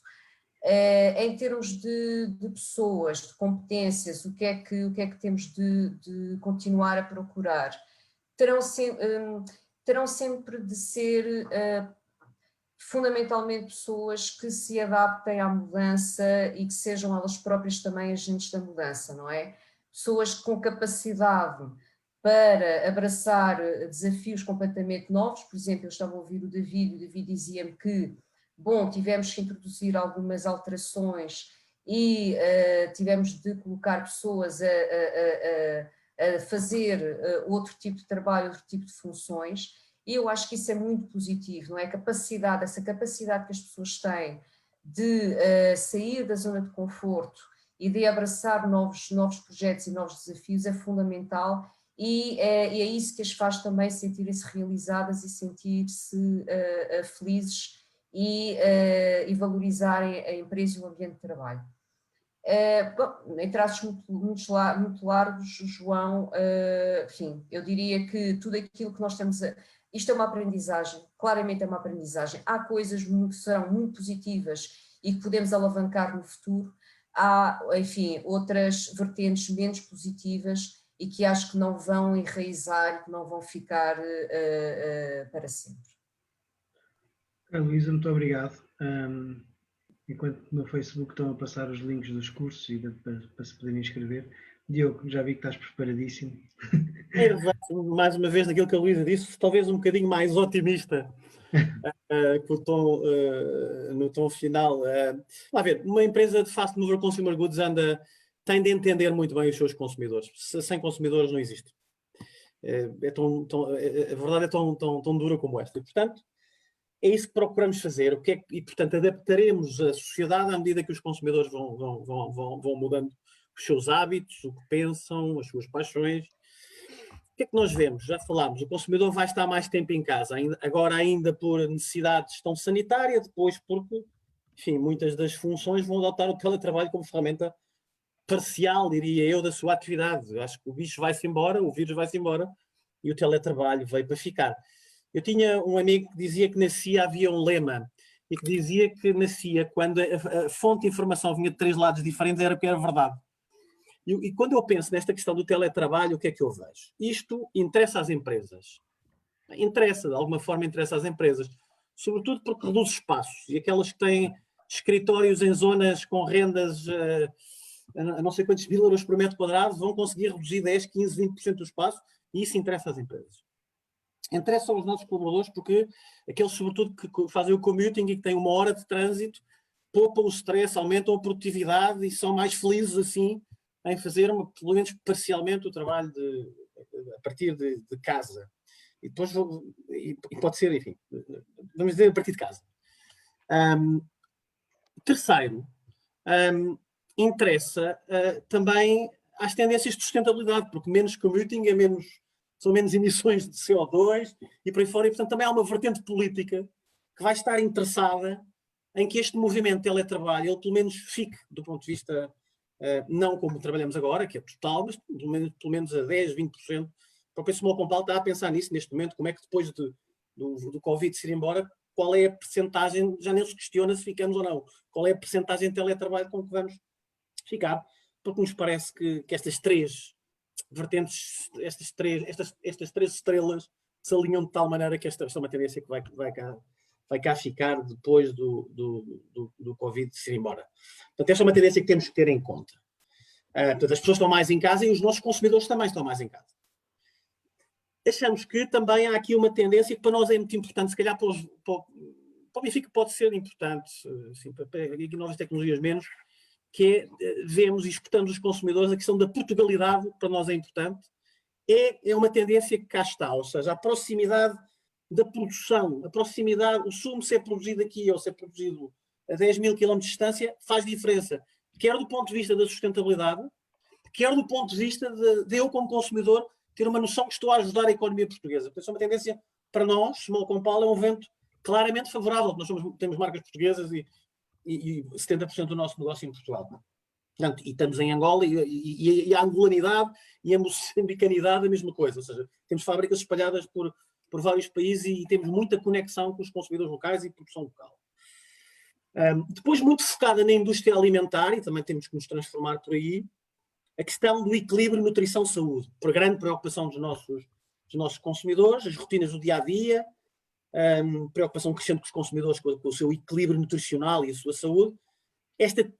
Em termos de pessoas, de competências, o que é que temos de continuar a procurar? Terão sempre de ser fundamentalmente pessoas que se adaptem à mudança e que sejam elas próprias também agentes da mudança, não é? Pessoas com capacidade para abraçar desafios completamente novos. Por exemplo, eu estava a ouvir o David dizia-me que, bom, tivemos que introduzir algumas alterações e tivemos de colocar pessoas a fazer outro tipo de trabalho, outro tipo de funções, e eu acho que isso é muito positivo, não é? Essa capacidade que as pessoas têm de sair da zona de conforto e de abraçar novos projetos e novos desafios é fundamental, e é isso que as faz também sentirem-se realizadas e sentir-se felizes e valorizarem a empresa e o ambiente de trabalho. Bom, em traços muito largos, João, enfim, eu diria que tudo aquilo que nós estamos isto é uma aprendizagem, claramente é uma aprendizagem. Há coisas que serão muito positivas e que podemos alavancar no futuro. Há, enfim, outras vertentes menos positivas e que acho que não vão enraizar, que não vão ficar para sempre. Luísa, muito obrigado. Enquanto no Facebook estão a passar os links dos cursos e para se poderem inscrever. Diogo, já vi que estás preparadíssimo. Mais uma vez, naquilo que a Luísa disse, talvez um bocadinho mais otimista no tom final. Lá ver, uma empresa de fast mover consumer goods tem de entender muito bem os seus consumidores. Sem consumidores não existe. A verdade é tão dura como esta. E, portanto, é isso que procuramos fazer. E, portanto, adaptaremos a sociedade à medida que os consumidores vão mudando os seus hábitos, o que pensam, as suas paixões. O que é que nós vemos? Já falámos, o consumidor vai estar mais tempo em casa, agora ainda por necessidade de gestão sanitária, depois porque, enfim, muitas das funções vão adotar o teletrabalho como ferramenta parcial, diria eu, da sua atividade. Eu acho que o bicho vai-se embora, o vírus vai-se embora e o teletrabalho veio para ficar. Eu tinha um amigo que dizia que na CIA havia um lema e que dizia que na CIA, quando a fonte de informação vinha de 3 lados diferentes, era porque era verdade. E quando eu penso nesta questão do teletrabalho, o que é que eu vejo? Isto interessa às empresas. De alguma forma interessa às empresas. Sobretudo porque reduz espaços. E aquelas que têm escritórios em zonas com rendas a não sei quantos mil euros por metro quadrado vão conseguir reduzir 10, 15, 20% do espaço, e isso interessa às empresas. Interessa aos nossos colaboradores porque aqueles, sobretudo, que fazem o commuting e que têm 1 hora de trânsito, poupam o stress, aumentam a produtividade e são mais felizes assim em fazer, pelo menos parcialmente, o trabalho a partir de casa. E depois pode ser, enfim, vamos dizer, a partir de casa. Terceiro, interessa também às tendências de sustentabilidade, porque menos commuting são menos emissões de CO2 e por aí fora, e portanto também há uma vertente política que vai estar interessada em que este movimento de teletrabalho, ele pelo menos fique, do ponto de vista, não como trabalhamos agora, que é total, mas pelo menos a 10, 20%. O próprio Small Compal está a pensar nisso neste momento, como é que depois do Covid se ir embora, qual é a percentagem, já nem se questiona se ficamos ou não, qual é a percentagem de teletrabalho com que vamos ficar, porque nos parece que estas 3 vertentes, estas 3 estrelas se alinham de tal maneira que esta é uma tendência que vai cá vai cá ficar depois do Covid se ir embora. Portanto, esta é uma tendência que temos que ter em conta. Portanto, as pessoas estão mais em casa e os nossos consumidores também estão mais em casa. Achamos que também há aqui uma tendência que para nós é muito importante, se calhar para o Benfica pode ser importante, assim, para novas tecnologias menos, que é, vemos e escutamos os consumidores, a questão da Portugalidade, para nós é importante, é uma tendência que cá está, ou seja, a proximidade da produção, a proximidade, o sumo ser produzido aqui ou ser produzido a 10 mil km de distância faz diferença, quer do ponto de vista da sustentabilidade, quer do ponto de vista de eu como consumidor ter uma noção que estou a ajudar a economia portuguesa. Portanto, é uma tendência para nós, Small Compal é um vento claramente favorável. Nós temos marcas portuguesas e 70% do nosso negócio em Portugal. Portanto, e estamos em Angola e a angolanidade e a moçambicanidade a mesma coisa. Ou seja, temos fábricas espalhadas por vários países e temos muita conexão com os consumidores locais e produção local. Depois, muito focada na indústria alimentar, e também temos que nos transformar por aí, a questão do equilíbrio nutrição-saúde, por grande preocupação dos nossos consumidores, as rotinas do dia-a-dia, preocupação crescente com os consumidores com o seu equilíbrio nutricional e a sua saúde. Esta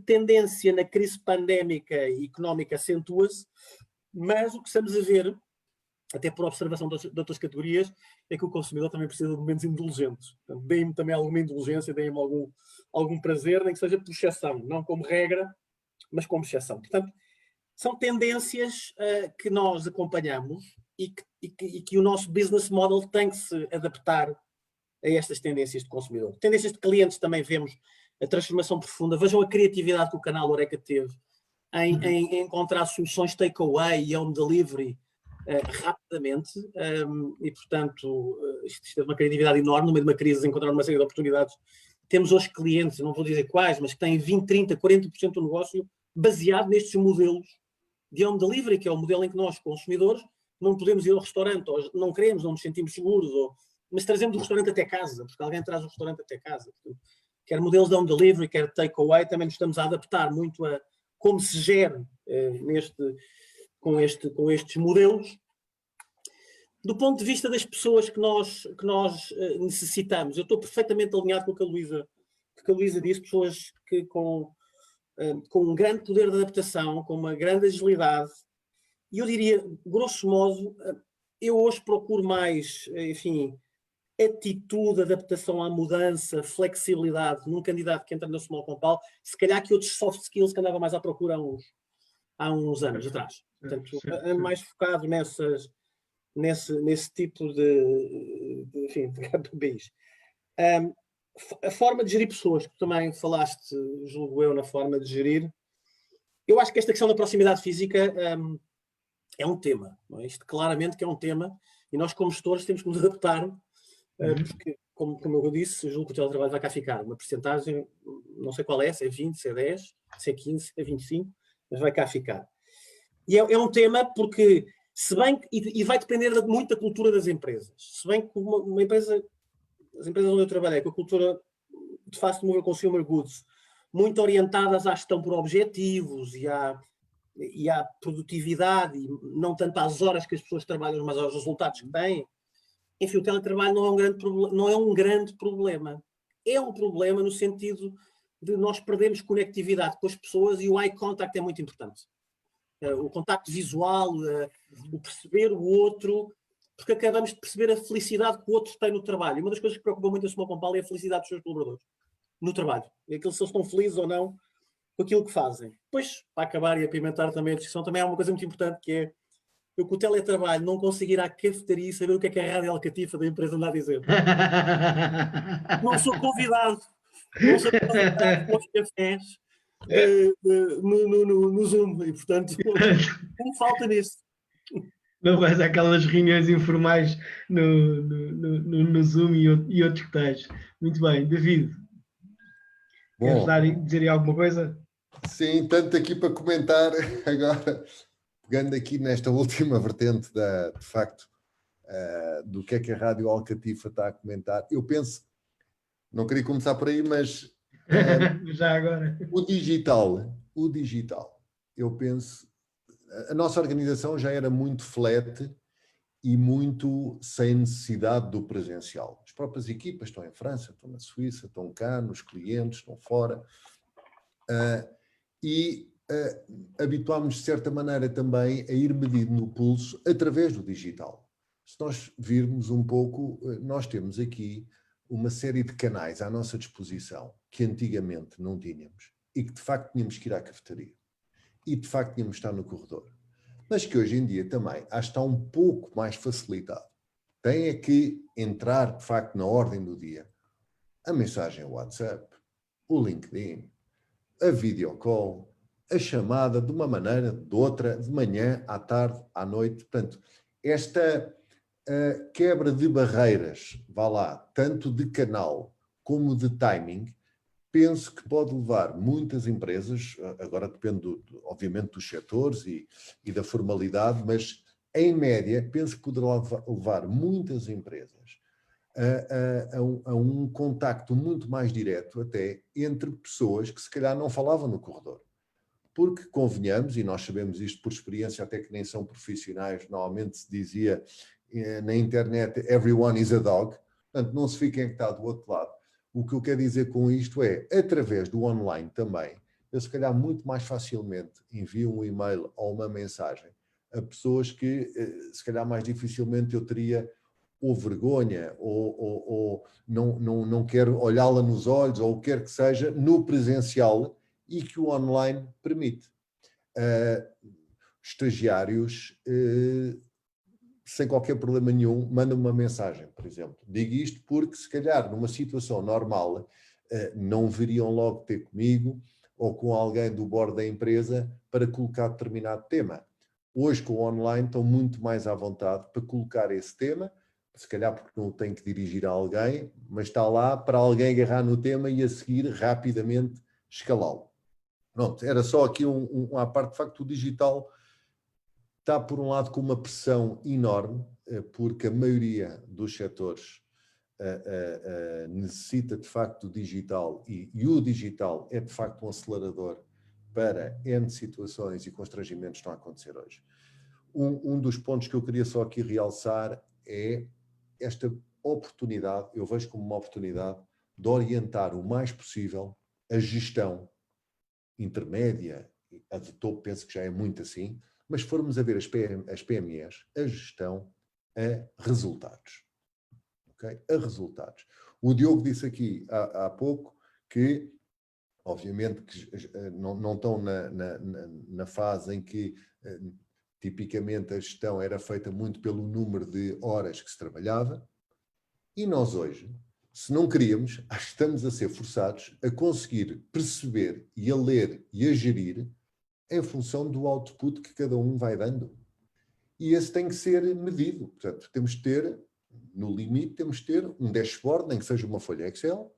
tendência na crise pandémica e económica acentua-se, mas o que estamos a ver, até por observação de outras categorias, é que o consumidor também precisa de momentos indulgentes. Portanto, deem-me também alguma indulgência, deem-me algum prazer, nem que seja por exceção, não como regra, mas como exceção. Portanto, são tendências que nós acompanhamos e que o nosso business model tem que se adaptar a estas tendências de consumidor. Tendências de clientes também vemos a transformação profunda. Vejam a criatividade que o canal Horeca teve em encontrar soluções takeaway e home delivery rapidamente e, portanto, isto teve uma criatividade enorme no meio de uma crise, encontrar uma série de oportunidades. Temos hoje clientes, não vou dizer quais, mas que têm 20, 30, 40% do negócio baseado nestes modelos de home delivery, que é o modelo em que nós, consumidores, não podemos ir ao restaurante, ou não queremos, não nos sentimos seguros, mas trazemos o restaurante até casa, porque alguém traz o restaurante até casa. Portanto, quer modelos de home delivery, quer takeaway, também nos estamos a adaptar muito a como se gere com estes modelos. Do ponto de vista das pessoas que nós necessitamos, eu estou perfeitamente alinhado com o que a Luísa disse, pessoas que com um grande poder de adaptação, com uma grande agilidade, e eu diria, grosso modo, eu hoje procuro mais, enfim, atitude, adaptação à mudança, flexibilidade num candidato que entra na Small Compal, se calhar que outros soft skills que andava mais à procura há uns anos atrás. Portanto, é mais focado nesse tipo de KPIs. A forma de gerir pessoas, que também falaste, julgo eu, na forma de gerir, eu acho que esta questão da proximidade física é um tema, não é? Isto claramente que é um tema, e nós como gestores temos que nos adaptar, porque, como eu disse, julgo que o teletrabalho vai cá ficar. Uma percentagem, não sei qual é, se é 20, se é 10, se é 15, se é 25, mas vai cá ficar. E é um tema porque, se bem, e vai depender muito da cultura das empresas, se bem que uma empresa, as empresas onde eu trabalhei, com a cultura de fast mover consumer goods, muito orientadas à gestão por objetivos e à produtividade, e não tanto às horas que as pessoas trabalham, mas aos resultados que têm. Enfim, o teletrabalho não é um grande problema. É um problema no sentido de nós perdermos conectividade com as pessoas, e o eye contact é muito importante. O contacto visual, o perceber o outro, porque acabamos de perceber a felicidade que o outro tem no trabalho. E uma das coisas que preocupa muito a Small Compal é a felicidade dos seus colaboradores no trabalho. É aquilo se eles estão felizes ou não com aquilo que fazem. Depois, para acabar e apimentar também a discussão, também há uma coisa muito importante, que é eu com o teletrabalho não conseguir ir à cafetaria e saber o que é a rádio alcatifa da empresa anda a dizer. Não sou convidado para os cafés no Zoom, e portanto não falta nisso. Não vais àquelas reuniões informais no Zoom e outros que tens. Muito bem, David. Queres dizer alguma coisa? Sim, tanto aqui para comentar agora, pegando aqui nesta última vertente de facto do que é a Rádio Alcatifa está a comentar. Eu penso, não queria começar por aí, mas já agora. O digital, eu penso, a nossa organização já era muito flat e muito sem necessidade do presencial. As próprias equipas estão em França, estão na Suíça, estão cá, nos clientes, estão fora. Habituámos, de certa maneira, também a ir medindo no pulso através do digital. Se nós virmos um pouco, nós temos aqui uma série de canais à nossa disposição que antigamente não tínhamos e que, de facto, tínhamos que ir à cafetaria e, de facto, tínhamos que estar no corredor. Mas que hoje em dia também acho que está um pouco mais facilitado. Tem é que entrar, de facto, na ordem do dia a mensagem WhatsApp, o LinkedIn, a videocall, a chamada de uma maneira, de outra, de manhã, à tarde, à noite. Portanto, esta quebra de barreiras, vá lá, tanto de canal como de timing, penso que pode levar muitas empresas, agora depende, obviamente, dos setores e da formalidade, mas, em média, penso que poderá levar muitas empresas a um contacto muito mais direto até entre pessoas que se calhar não falavam no corredor. Porque convenhamos, e nós sabemos isto por experiência, até que nem são profissionais, normalmente se dizia na internet, everyone is a dog, portanto não se fiquem que está do outro lado. O que eu quero dizer com isto é, através do online também, eu se calhar muito mais facilmente envio um e-mail ou uma mensagem a pessoas que se calhar mais dificilmente eu teria ou vergonha, ou não quero olhá-la nos olhos, ou o que quer que seja, no presencial, e que o online permite. Estagiários, sem qualquer problema nenhum, mandam uma mensagem, por exemplo. Digo isto porque, se calhar, numa situação normal, não viriam logo ter comigo ou com alguém do board da empresa para colocar determinado tema. Hoje, com o online, estão muito mais à vontade para colocar esse tema, se calhar porque não tem que dirigir a alguém, mas está lá para alguém agarrar no tema e a seguir rapidamente escalá-lo. Pronto, era só aqui à parte. De facto, o digital está, por um lado, com uma pressão enorme, porque a maioria dos setores necessita, de facto, do digital e o digital é, de facto, um acelerador para N situações e constrangimentos que estão a acontecer hoje. Um dos pontos que eu queria só aqui realçar é esta oportunidade, eu vejo como uma oportunidade de orientar o mais possível a gestão intermédia, a de topo penso que já é muito assim, mas se formos a ver as PMEs, a gestão a resultados. Okay? A resultados. O Diogo disse aqui há pouco que, obviamente, que não estão na fase em que tipicamente a gestão era feita muito pelo número de horas que se trabalhava, e nós hoje, se não queríamos, acho que estamos a ser forçados a conseguir perceber e a ler e a gerir em função do output que cada um vai dando. E esse tem que ser medido. Portanto, temos de ter, no limite, temos de ter um dashboard, nem que seja uma folha Excel,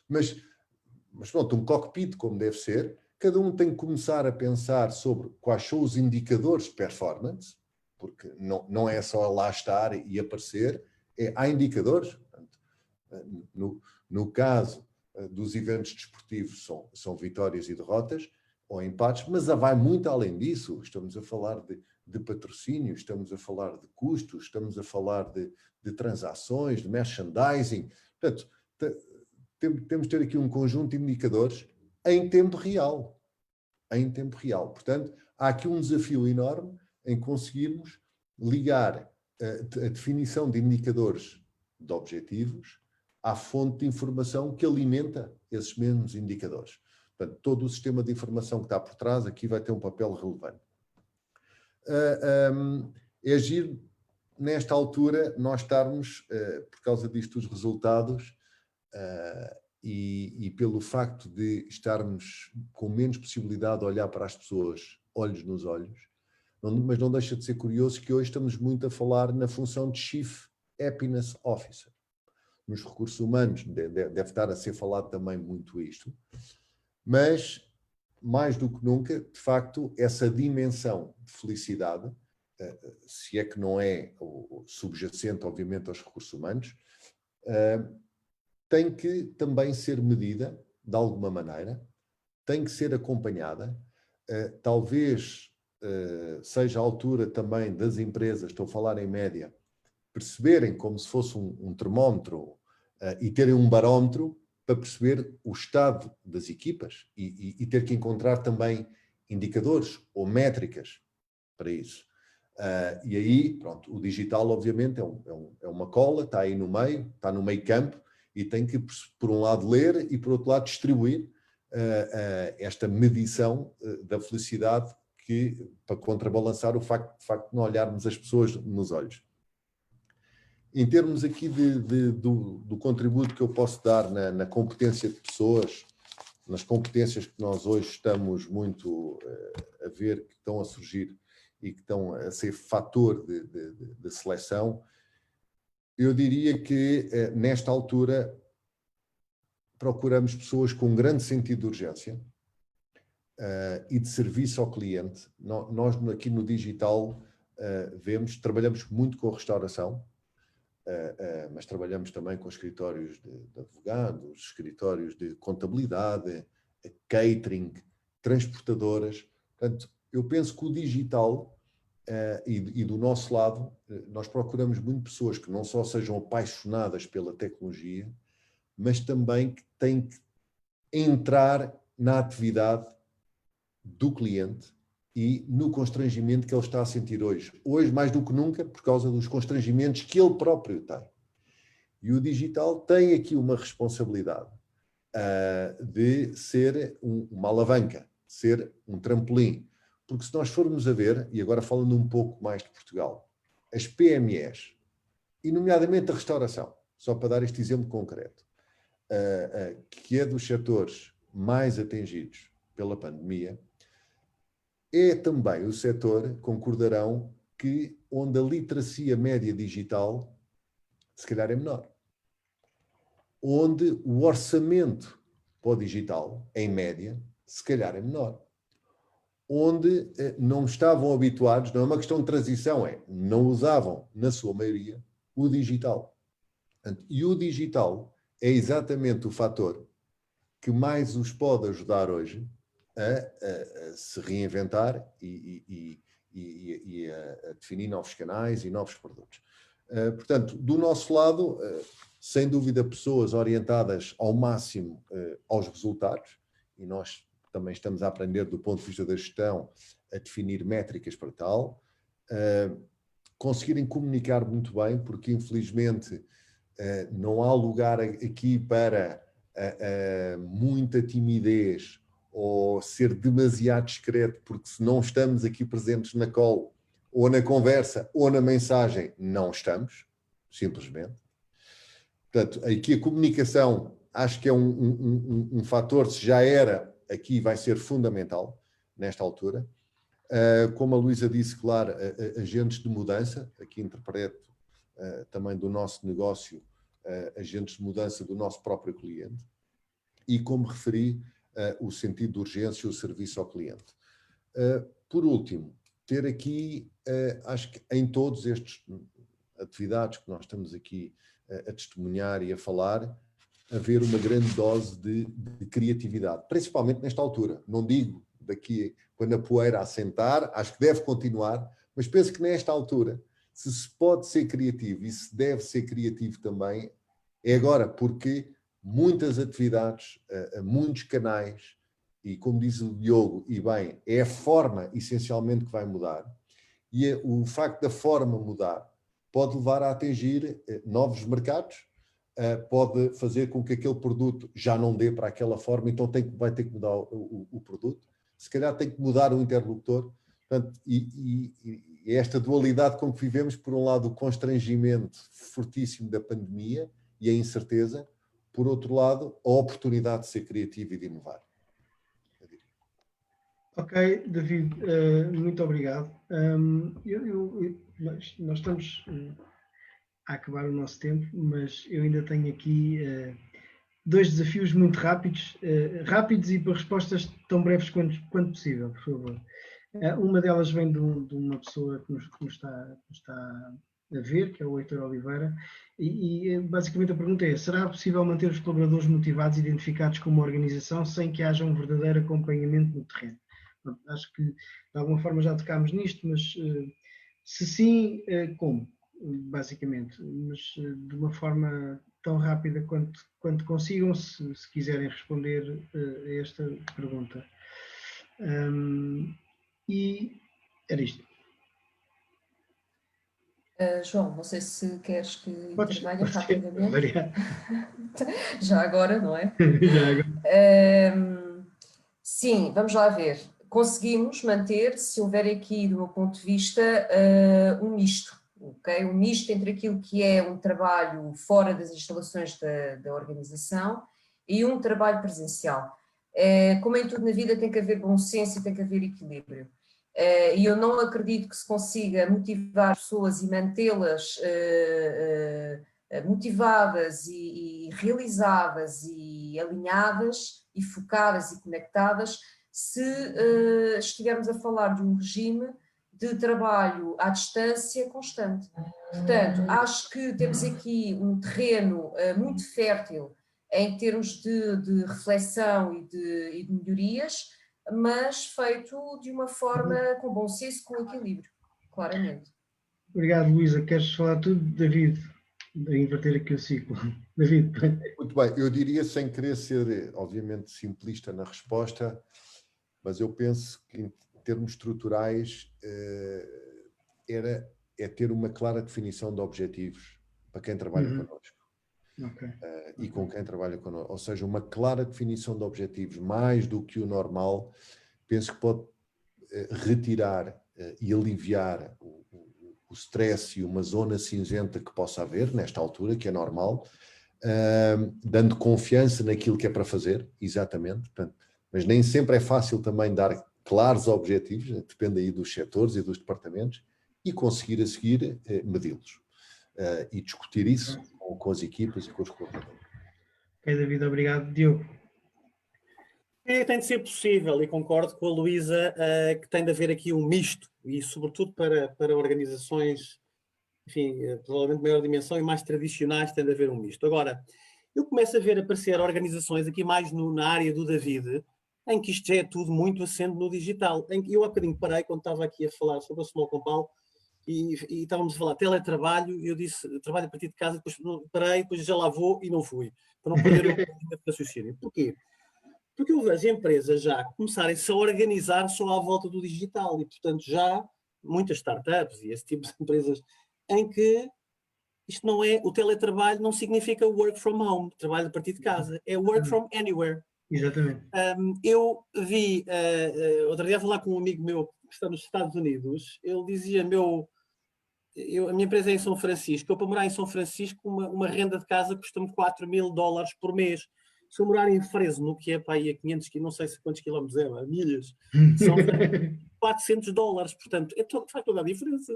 mas pronto, um cockpit como deve ser. Cada um tem que começar a pensar sobre quais são os indicadores de performance, porque não é só lá estar e aparecer, há indicadores. Portanto, no caso dos eventos desportivos, são vitórias e derrotas, ou empates, mas vai muito além disso. Estamos a falar de patrocínio, estamos a falar de custos, estamos a falar de transações, de merchandising. Portanto, temos de ter aqui um conjunto de indicadores em tempo real. Em tempo real. Portanto, há aqui um desafio enorme em conseguirmos ligar a definição de indicadores de objetivos à fonte de informação que alimenta esses mesmos indicadores. Portanto, todo o sistema de informação que está por trás aqui vai ter um papel relevante. É agir, nesta altura, nós estarmos, por causa disto, os resultados e pelo facto de estarmos com menos possibilidade de olhar para as pessoas olhos nos olhos, mas não deixa de ser curioso que hoje estamos muito a falar na função de Chief Happiness Officer. Nos recursos humanos deve estar a ser falado também muito isto, mas mais do que nunca, de facto, essa dimensão de felicidade, se é que não é subjacente, obviamente, aos recursos humanos, tem que também ser medida, de alguma maneira, tem que ser acompanhada, talvez seja a altura também das empresas, estou a falar em média, perceberem como se fosse um termómetro e terem um barómetro para perceber o estado das equipas e ter que encontrar também indicadores ou métricas para isso. E aí, pronto, o digital obviamente é uma cola, está aí no meio, está no meio campo e tem que, por um lado, ler e por outro lado, distribuir esta medição da felicidade para contrabalançar o facto de não olharmos as pessoas nos olhos. Em termos aqui do contributo que eu posso dar na competência de pessoas, nas competências que nós hoje estamos muito a ver, que estão a surgir e que estão a ser fator de seleção, eu diria que nesta altura procuramos pessoas com um grande sentido de urgência e de serviço ao cliente. Nós aqui no digital trabalhamos muito com a restauração, mas trabalhamos também com escritórios de advogados, escritórios de contabilidade, catering, transportadoras. Portanto, eu penso que o digital e do nosso lado, nós procuramos muito pessoas que não só sejam apaixonadas pela tecnologia, mas também que têm que entrar na atividade do cliente e no constrangimento que ele está a sentir hoje. Hoje, mais do que nunca, por causa dos constrangimentos que ele próprio tem. E o digital tem aqui uma responsabilidade de ser uma alavanca, de ser um trampolim. Porque se nós formos a ver, e agora falando um pouco mais de Portugal, as PMEs, e nomeadamente a restauração, só para dar este exemplo concreto, que é dos setores mais atingidos pela pandemia, é também o setor, concordarão, que onde a literacia média digital se calhar é menor. Onde o orçamento para o digital, em média, se calhar é menor. Onde não estavam habituados, não é uma questão de transição, não usavam, na sua maioria, o digital. E o digital é exatamente o fator que mais os pode ajudar hoje a se reinventar e a definir novos canais e novos produtos. Portanto, do nosso lado, sem dúvida, pessoas orientadas ao máximo aos resultados, e nós também estamos a aprender do ponto de vista da gestão a definir métricas para tal, conseguirem comunicar muito bem, porque infelizmente não há lugar aqui para muita timidez ou ser demasiado discreto, porque se não estamos aqui presentes na call, ou na conversa, ou na mensagem, não estamos, simplesmente. Portanto, aqui a comunicação acho que é um fator, se já era, aqui vai ser fundamental, nesta altura. Como a Luísa disse, claro, agentes de mudança, aqui interpreto também do nosso negócio, agentes de mudança do nosso próprio cliente. E, como referi, o sentido de urgência e o serviço ao cliente. Por último, ter aqui, acho que em todos estes atividades que nós estamos aqui a testemunhar e a falar, haver uma grande dose de criatividade, principalmente nesta altura. Não digo daqui quando a poeira assentar, acho que deve continuar, mas penso que nesta altura, se pode ser criativo e se deve ser criativo também, é agora, porque muitas atividades, muitos canais, e como diz o Diogo, e bem, é a forma essencialmente que vai mudar, e o facto da forma mudar pode levar a atingir novos mercados, pode fazer com que aquele produto já não dê para aquela forma, então vai ter que mudar o produto, se calhar tem que mudar o interlocutor. Portanto, e esta dualidade com que vivemos, por um lado o constrangimento fortíssimo da pandemia e a incerteza, por outro lado, a oportunidade de ser criativo e de inovar. Ok, David, muito obrigado. Nós estamos a acabar o nosso tempo, mas eu ainda tenho aqui dois desafios muito rápidos e para respostas tão breves quanto possível, por favor. Uma delas vem de uma pessoa que nos está a ver, que é o Heitor Oliveira, e basicamente a pergunta é: será possível manter os colaboradores motivados e identificados como organização sem que haja um verdadeiro acompanhamento no terreno? Pronto, acho que de alguma forma já tocámos nisto, mas se sim, como? Basicamente, mas de uma forma tão rápida quanto consigam, se quiserem responder a esta pergunta. E era isto. João, não sei se queres que intervenha Pode ser, rapidamente. variar. Já agora, não é? Já agora. Sim, vamos lá ver. Conseguimos manter, se houver aqui, do meu ponto de vista, um misto, ok? Um misto entre aquilo que é um trabalho fora das instalações da organização e um trabalho presencial. Como em tudo na vida, tem que haver bom senso e tem que haver equilíbrio. E eu não acredito que se consiga motivar pessoas e mantê-las motivadas e realizadas e alinhadas e focadas e conectadas se estivermos a falar de um regime de trabalho à distância constante. Portanto, acho que temos aqui um terreno muito fértil em termos de reflexão e de melhorias, mas feito de uma forma com bom senso, com equilíbrio, claramente. Obrigado, Luísa. Queres falar tudo? David, a inverter aqui o ciclo. David. Muito bem, eu diria, sem querer ser, obviamente, simplista na resposta, mas eu penso que, em termos estruturais, é ter uma clara definição de objetivos para quem trabalha connosco. Okay. E com quem trabalha connosco. Ou seja, uma clara definição de objetivos, mais do que o normal, penso que pode retirar e aliviar o stress e uma zona cinzenta que possa haver nesta altura, que é normal, dando confiança naquilo que é para fazer, exatamente. Portanto, mas nem sempre é fácil também dar claros objetivos, depende aí dos setores e dos departamentos, e conseguir a seguir medi-los e discutir isso com as equipas e com os colaboradores. Ok, David, obrigado. Diogo. Tem de ser possível, e concordo com a Luísa, que tem de haver aqui um misto, e sobretudo para organizações, enfim, provavelmente de maior dimensão e mais tradicionais, tem de haver um misto. Agora, eu começo a ver aparecer organizações aqui mais na área do David, em que isto já é tudo muito assente no digital. Em que eu há bocadinho parei, quando estava aqui a falar sobre a Small Compal, e estávamos a falar teletrabalho, e eu disse, trabalho a partir de casa, depois parei, depois já lá vou e não fui, para não perder o raciocínio. Porquê? Porque eu vejo empresas já começarem-se a organizar só à volta do digital e, portanto, já muitas startups e esse tipo de empresas em que isto não é, o teletrabalho não significa work from home, trabalho a partir de casa, é work from anywhere. Exatamente. Eu vi, outro dia a falar com um amigo meu que está nos Estados Unidos, ele dizia, a minha empresa é em São Francisco, eu para morar em São Francisco, uma renda de casa custa-me $4.000 por mês. Se eu morar em Fresno, que é para aí a 500 km, não sei se quantos quilómetros é, milhas, são $400. Portanto, faz toda a diferença.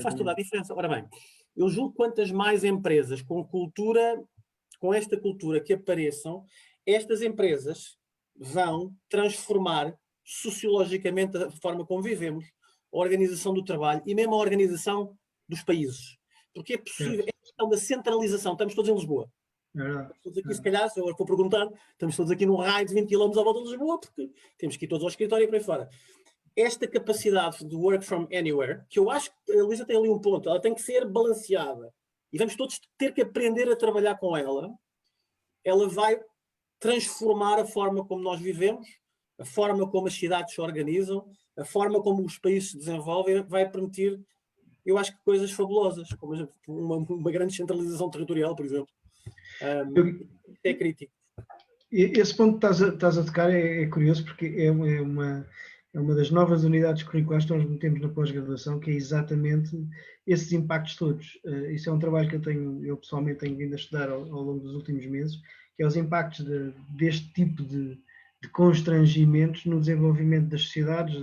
Faz toda a diferença. Ora bem, eu julgo quantas mais empresas com esta cultura que apareçam, estas empresas vão transformar sociologicamente a forma como vivemos, a organização do trabalho e mesmo a organização dos países. Porque é possível, é a questão da centralização. Estamos todos em Lisboa. Todos aqui, se calhar, se eu for perguntar, estamos todos aqui num raio de 20 km à volta de Lisboa, porque temos que ir todos ao escritório e por aí fora. Esta capacidade de work from anywhere, que eu acho que a Luísa tem ali um ponto, ela tem que ser balanceada. E vamos todos ter que aprender a trabalhar com ela. Ela vai transformar a forma como nós vivemos, a forma como as cidades se organizam, a forma como os países se desenvolvem, vai permitir, eu acho que coisas fabulosas, como uma grande centralização territorial, por exemplo. É crítico. Esse ponto que estás a tocar é curioso, porque é uma das novas unidades curriculares que nós metemos na pós-graduação, que é exatamente esses impactos todos. Isso é um trabalho que eu pessoalmente tenho vindo a estudar ao longo dos últimos meses, que é os impactos deste tipo de constrangimentos no desenvolvimento das sociedades,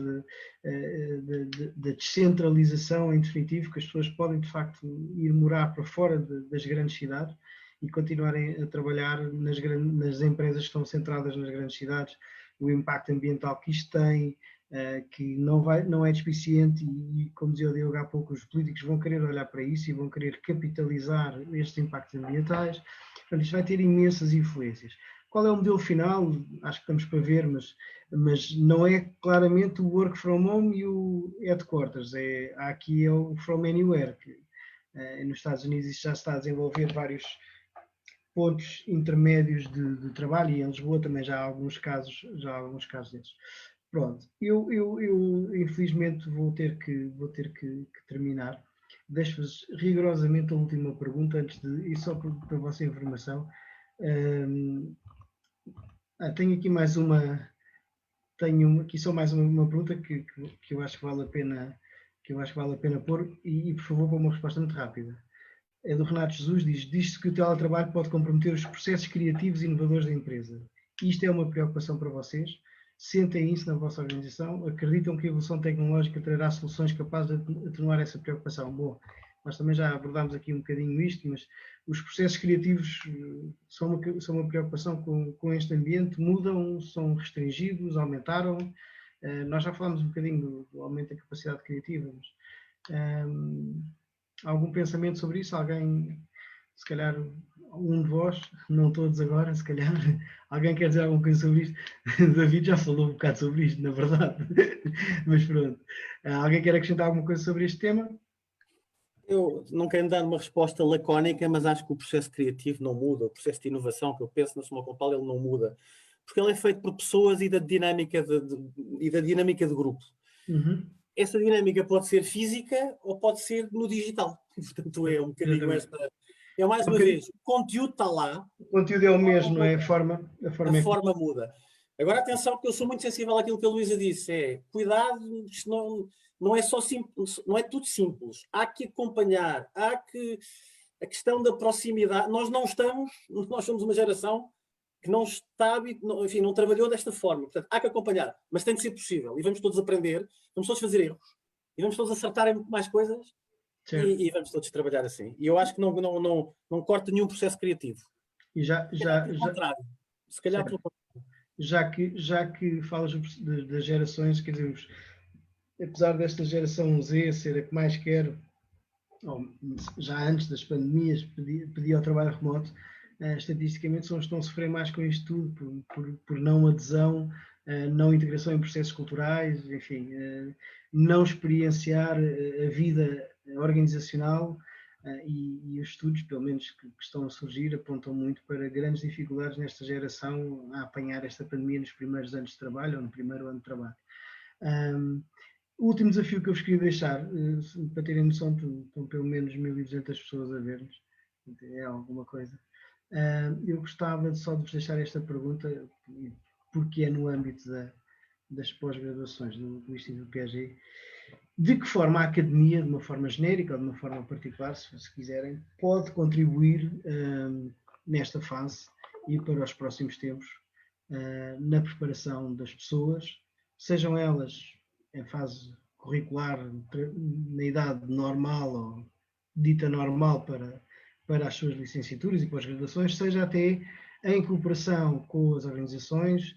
da descentralização em definitivo, que as pessoas podem de facto ir morar para fora das grandes cidades e continuarem a trabalhar nas empresas que estão centradas nas grandes cidades, o impacto ambiental que isto tem, que não é despiciente e, como dizia o Diogo há pouco, os políticos vão querer olhar para isso e vão querer capitalizar estes impactos ambientais. Portanto, isto vai ter imensas influências. Qual é o modelo final? Acho que estamos para ver, mas não é claramente o work from home e o headquarters. Aqui é o from anywhere, que nos Estados Unidos isso já está a desenvolver vários pontos intermédios de trabalho, e em Lisboa também já há alguns casos desses. Pronto, eu infelizmente vou ter que terminar. Deixo-vos rigorosamente a última pergunta e só para a vossa informação. Tenho aqui mais uma. Tenho aqui só mais uma pergunta que eu acho que vale a pena pôr, e por favor, para uma resposta muito rápida. É do Renato Jesus, diz-se que o teletrabalho pode comprometer os processos criativos e inovadores da empresa. Isto é uma preocupação para vocês? Sentem isso na vossa organização? Acreditam que a evolução tecnológica trará soluções capazes de atenuar essa preocupação? Bom, nós também já abordámos aqui um bocadinho isto, mas os processos criativos são uma preocupação com este ambiente, mudam, são restringidos, aumentaram. Nós já falámos um bocadinho do aumento da capacidade criativa, mas algum pensamento sobre isso? Alguém, se calhar um de vós, não todos agora, se calhar, alguém quer dizer alguma coisa sobre isto? David já falou um bocado sobre isto, na verdade, mas pronto. Alguém quer acrescentar alguma coisa sobre este tema? Eu não quero dar uma resposta lacónica, mas acho que o processo criativo não muda, o processo de inovação que eu penso na Small Compal, ele não muda, porque ele é feito por pessoas e da dinâmica de grupo. Uhum. Essa dinâmica pode ser física ou pode ser no digital. Portanto, é um bocadinho esta... É mais uma vez, o conteúdo está lá. O conteúdo é o mesmo, não é? A forma muda. Agora, atenção, porque eu sou muito sensível àquilo que a Luísa disse. Cuidado, isto não é só simples, não é tudo simples. Há que acompanhar, a questão da proximidade. Nós somos uma geração que não está, enfim, não trabalhou desta forma. Portanto, há que acompanhar, mas tem de ser possível. E vamos todos aprender, vamos todos fazer erros, e vamos todos acertar em muito mais coisas, e vamos todos trabalhar assim. E eu acho que não corta nenhum processo criativo. E pelo contrário. Se calhar pelo contrário. Já que falas das gerações, quer dizer, apesar desta geração Z ser a que mais quer, já antes das pandemias, pedir ao trabalho remoto, estatisticamente estão a sofrer mais com isto tudo, por não adesão, não integração em processos culturais, enfim, não experienciar a vida organizacional, e os estudos, pelo menos que estão a surgir, apontam muito para grandes dificuldades nesta geração a apanhar esta pandemia nos primeiros anos de trabalho ou no primeiro ano de trabalho. O último desafio que eu vos queria deixar, para terem noção, estão pelo menos 1.200 pessoas a ver-nos, é alguma coisa. Eu gostava só de vos deixar esta pergunta, porque é no âmbito das pós-graduações do Instituto Piaget. De que forma a academia, de uma forma genérica ou de uma forma particular, se quiserem, pode contribuir nesta fase e para os próximos tempos na preparação das pessoas, sejam elas em fase curricular, na idade normal ou dita normal para as suas licenciaturas e pós-graduações, seja até em cooperação com as organizações,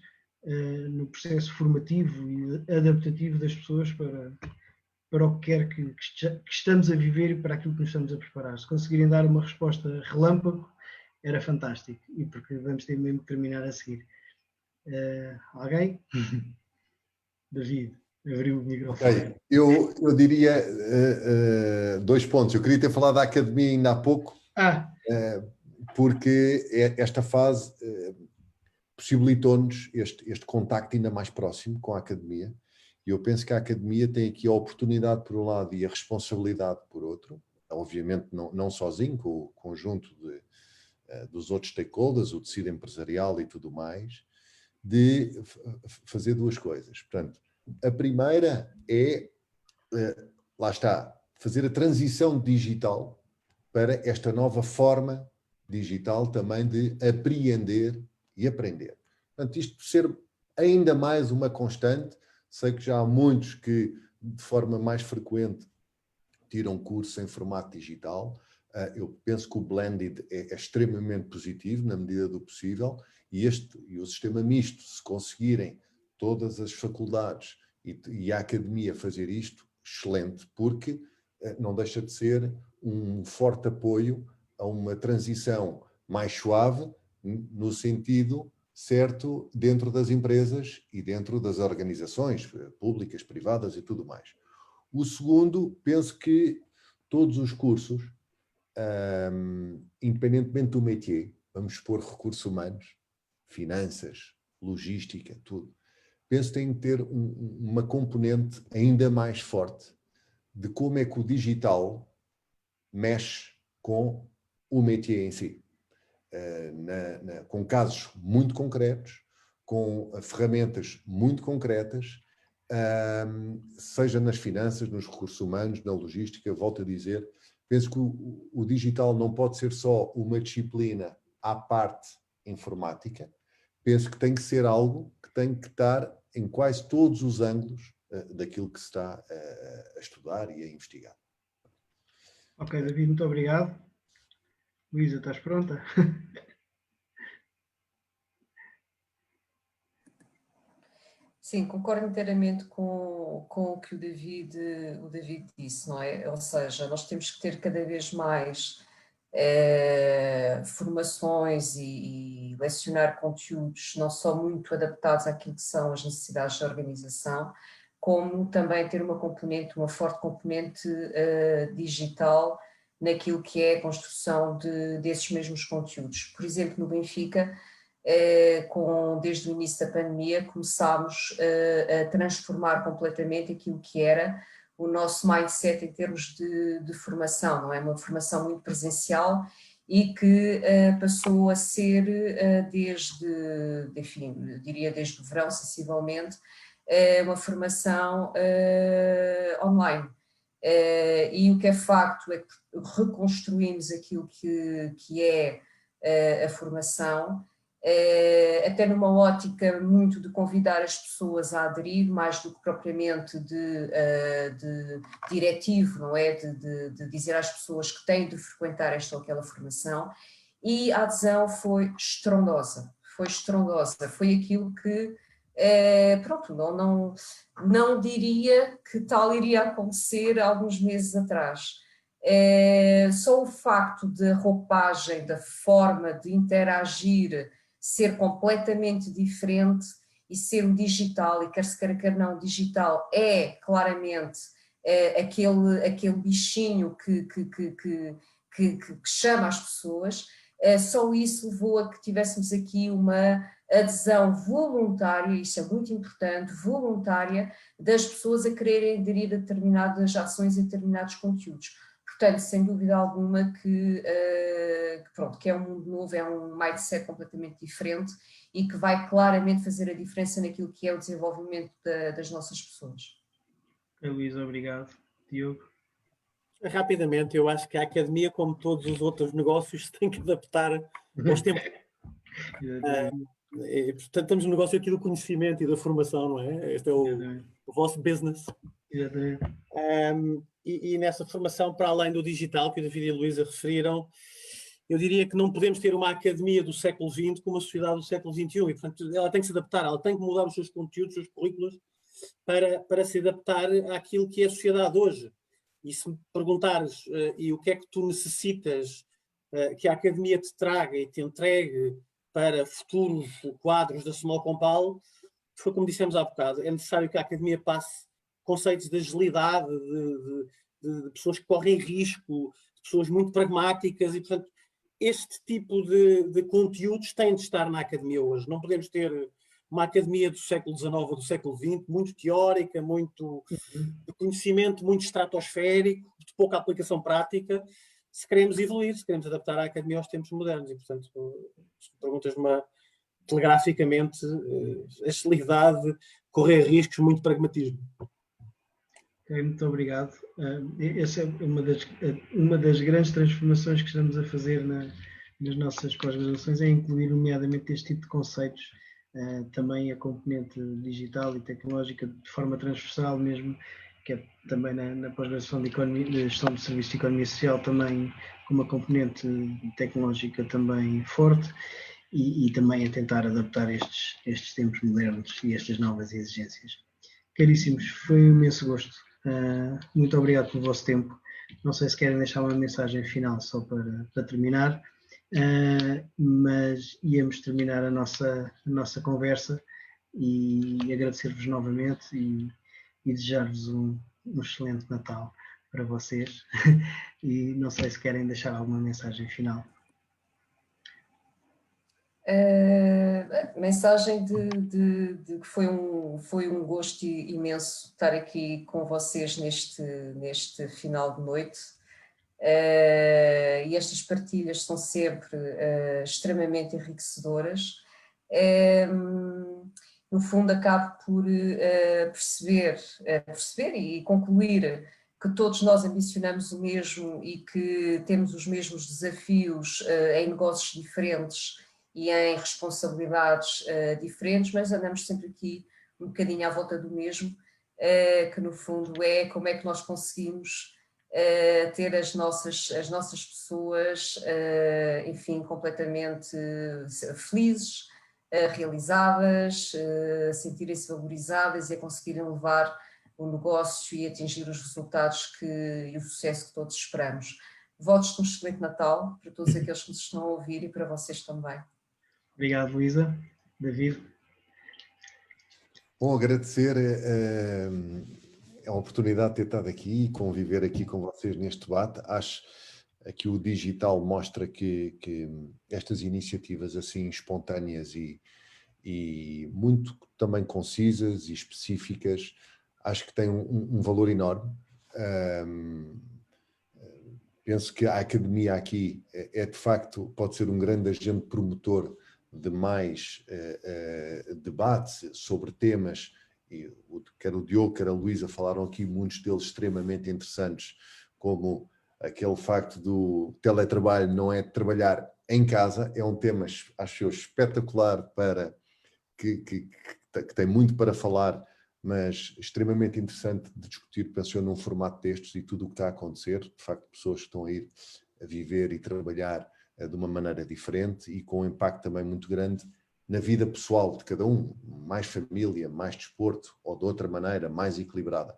no processo formativo e adaptativo das pessoas para o que quer que estamos a viver e para aquilo que nos estamos a preparar. Se conseguirem dar uma resposta relâmpago, era fantástico, e porque vamos ter mesmo que terminar a seguir. Alguém? David, abriu o microfone. Okay. Eu diria 2 pontos. Eu queria ter falado da academia ainda há pouco, porque esta fase possibilitou-nos este contacto ainda mais próximo com a academia. E eu penso que a academia tem aqui a oportunidade por um lado e a responsabilidade por outro, obviamente não sozinho, com o conjunto dos outros stakeholders, o tecido empresarial e tudo mais, de fazer 2 coisas. Portanto, a primeira é, lá está, fazer a transição digital para esta nova forma digital também de apreender e aprender. Portanto, isto por ser ainda mais uma constante. Sei que já há muitos que, de forma mais frequente, tiram curso em formato digital. Eu penso que o blended é extremamente positivo, na medida do possível, e o sistema misto, se conseguirem todas as faculdades e a academia fazer isto, excelente, porque não deixa de ser um forte apoio a uma transição mais suave, no sentido certo, dentro das empresas e dentro das organizações públicas, privadas e tudo mais. O segundo, penso que todos os cursos, independentemente do métier, vamos expor recursos humanos, finanças, logística, tudo, penso que tem que ter uma componente ainda mais forte de como é que o digital mexe com o métier em si. Com casos muito concretos, com ferramentas muito concretas, seja nas finanças, nos recursos humanos, na logística, volto a dizer, penso que o digital não pode ser só uma disciplina à parte informática, penso que tem que ser algo que tem que estar em quase todos os ângulos daquilo que se está a estudar e a investigar. Ok, David, muito obrigado. Luísa, estás pronta? Sim, concordo inteiramente com o que o David disse, não é? Ou seja, nós temos que ter cada vez mais formações e lecionar conteúdos não só muito adaptados àquilo que são as necessidades da organização, como também ter uma forte componente digital naquilo que é a construção desses mesmos conteúdos. Por exemplo, no Benfica, desde o início da pandemia, começámos a transformar completamente aquilo que era o nosso mindset em termos de formação, não é? Uma formação muito presencial e que passou a ser enfim, diria desde o verão, sensivelmente, uma formação online. E o que é facto é que reconstruímos aquilo que é a formação, até numa ótica muito de convidar as pessoas a aderir, mais do que propriamente de diretivo, não é? De dizer às pessoas que têm de frequentar esta ou aquela formação, e a adesão foi estrondosa, foi aquilo que, pronto, não diria que tal iria acontecer alguns meses atrás. Só o facto da roupagem, da forma de interagir ser completamente diferente e ser o digital, e quer se queira, quer não, o digital é claramente aquele bichinho que chama as pessoas, só isso levou a que tivéssemos aqui uma adesão voluntária, isso é muito importante, voluntária, das pessoas a quererem aderir a determinadas ações e determinados conteúdos. Portanto, sem dúvida alguma que é um mundo novo, é um mindset completamente diferente e que vai claramente fazer a diferença naquilo que é o desenvolvimento das nossas pessoas. Luísa, obrigado. Diogo? Rapidamente, eu acho que a academia, como todos os outros negócios, tem que adaptar aos tempos. Portanto, estamos no negócio aqui do conhecimento e da formação, não é? Este é o vosso business. E nessa formação, para além do digital, que o David e a Luísa referiram, eu diria que não podemos ter uma academia do século XX com uma sociedade do século XXI, e portanto ela tem que se adaptar, ela tem que mudar os seus conteúdos, os seus currículos, para se adaptar àquilo que é a sociedade hoje. E se me perguntares e o que é que tu necessitas que a academia te traga e te entregue para futuros quadros da Small Compal, foi como dissemos há bocado, é necessário que a academia passe conceitos de agilidade, de pessoas que correm risco, de pessoas muito pragmáticas, e portanto este tipo de conteúdos têm de estar na academia hoje. Não podemos ter uma academia do século XIX ou do século XX, muito teórica, muito de conhecimento, muito estratosférico, de pouca aplicação prática, se queremos evoluir, se queremos adaptar a academia aos tempos modernos. E portanto, se perguntas-me telegraficamente, agilidade, correr riscos, muito pragmatismo. Okay, muito obrigado. Essa é uma das grandes transformações que estamos a fazer nas nossas pós-graduações, é incluir nomeadamente este tipo de conceitos, também a componente digital e tecnológica de forma transversal mesmo, que é também na pós-graduação de Gestão de Serviços de Economia Social, também com uma componente tecnológica também forte, e também a tentar adaptar estes tempos modernos e estas novas exigências. Caríssimos, foi um imenso gosto. Muito obrigado pelo vosso tempo. Não sei se querem deixar uma mensagem final só para terminar. mas íamos terminar a nossa conversa e agradecer-vos novamente e desejar-vos um excelente Natal para vocês. E não sei se querem deixar alguma mensagem final. Mensagem de que foi um gosto imenso estar aqui com vocês neste final de noite. E estas partilhas são sempre extremamente enriquecedoras. No fundo, acabo por perceber e concluir que todos nós ambicionamos o mesmo e que temos os mesmos desafios em negócios diferentes e em responsabilidades diferentes, mas andamos sempre aqui um bocadinho à volta do mesmo, que no fundo é como é que nós conseguimos ter as nossas pessoas, enfim, completamente felizes, realizadas, sentirem-se valorizadas e a conseguirem levar o negócio e atingir os resultados e o sucesso que todos esperamos. Votos de um excelente Natal para todos aqueles que nos estão a ouvir e para vocês também. Obrigado, Luísa. David? Bom, agradecer a oportunidade de ter estado aqui e conviver aqui com vocês neste debate. Acho que o digital mostra que estas iniciativas assim espontâneas e muito também concisas e específicas, acho que têm um valor enorme. Penso que a academia aqui de facto, pode ser um grande agente promotor de mais debate sobre temas, e quer o Diogo, quer a Luísa falaram aqui, muitos deles extremamente interessantes, como aquele facto do teletrabalho não é trabalhar em casa, é um tema, acho eu, espetacular, que tem muito para falar, mas extremamente interessante de discutir, penso eu, num formato destes e tudo o que está a acontecer, de facto, pessoas que estão a ir a viver e trabalhar de uma maneira diferente e com um impacto também muito grande na vida pessoal de cada um, mais família, mais desporto ou de outra maneira, mais equilibrada.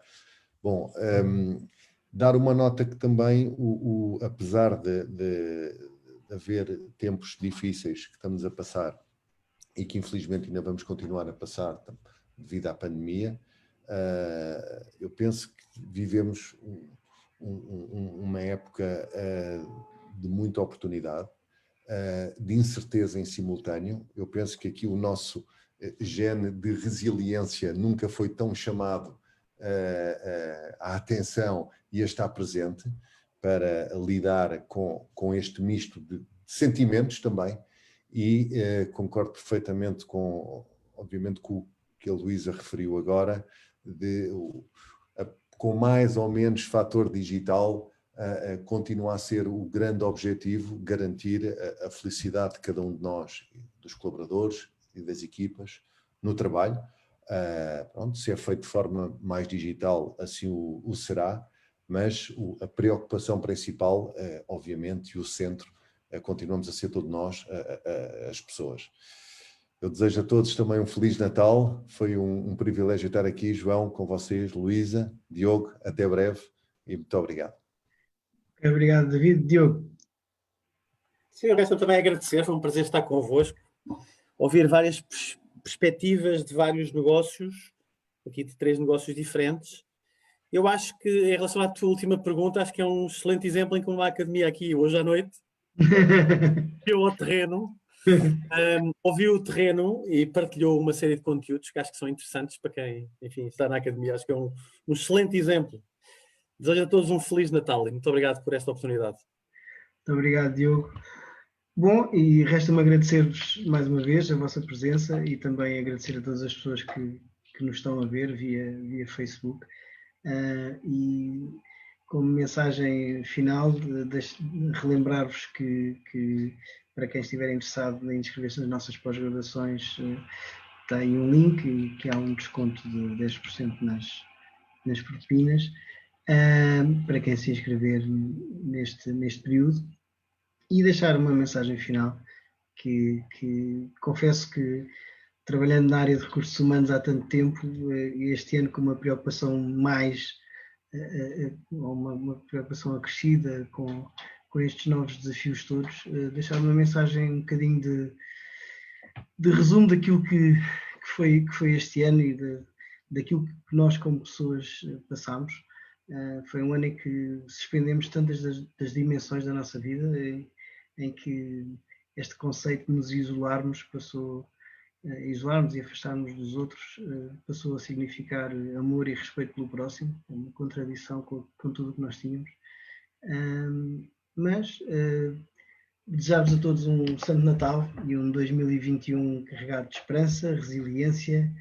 Bom, dar uma nota que também, apesar de haver tempos difíceis que estamos a passar e que infelizmente ainda vamos continuar a passar devido à pandemia, eu penso que vivemos uma época de muita oportunidade, de incerteza em simultâneo. Eu penso que aqui o nosso gene de resiliência nunca foi tão chamado à atenção e a estar presente para lidar com este misto de sentimentos também, e concordo perfeitamente obviamente, com o que a Luísa referiu agora, com mais ou menos fator digital, continua a ser o grande objetivo, garantir a felicidade de cada um de nós, dos colaboradores e das equipas, no trabalho. Pronto, se é feito de forma mais digital, assim o será, mas a preocupação principal, obviamente, e o centro, continuamos a ser todos nós, as pessoas. Eu desejo a todos também um Feliz Natal. Foi um privilégio estar aqui, João, com vocês, Luísa, Diogo, até breve e muito obrigado. Obrigado, David. Diogo? Sim, eu resta também agradecer, foi um prazer estar convosco, ouvir várias perspectivas de vários negócios, aqui de 3 negócios diferentes. Eu acho que, em relação à tua última pergunta, acho que é um excelente exemplo em como a academia aqui, hoje à noite, viu o terreno, ouviu o terreno e partilhou uma série de conteúdos que acho que são interessantes para quem, enfim, está na academia. Acho que é um excelente exemplo. Desejo a todos um Feliz Natal e muito obrigado por esta oportunidade. Muito obrigado, Diogo. Bom, e resta-me agradecer-vos mais uma vez a vossa presença e também agradecer a todas as pessoas que nos estão a ver via Facebook. E como mensagem final, relembrar-vos que para quem estiver interessado em inscrever-se nas nossas pós-graduações, tem um link e que há um desconto de 10% nas propinas, para quem se inscrever neste período. E deixar uma mensagem final que confesso que, trabalhando na área de recursos humanos há tanto tempo, este ano com uma preocupação uma preocupação acrescida com com estes novos desafios todos, deixar uma mensagem um bocadinho de resumo daquilo que foi este ano e daquilo que nós como pessoas passámos. Foi um ano em que suspendemos tantas das dimensões da nossa vida, em que este conceito de nos isolarmos e afastarmos dos outros, passou a significar amor e respeito pelo próximo, uma contradição com tudo o que nós tínhamos. Mas desejar-vos a todos um Santo Natal e um 2021 carregado de esperança, resiliência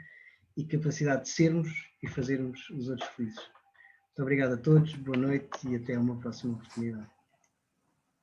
e capacidade de sermos e fazermos os outros felizes. Muito obrigado a todos, boa noite e até uma próxima oportunidade.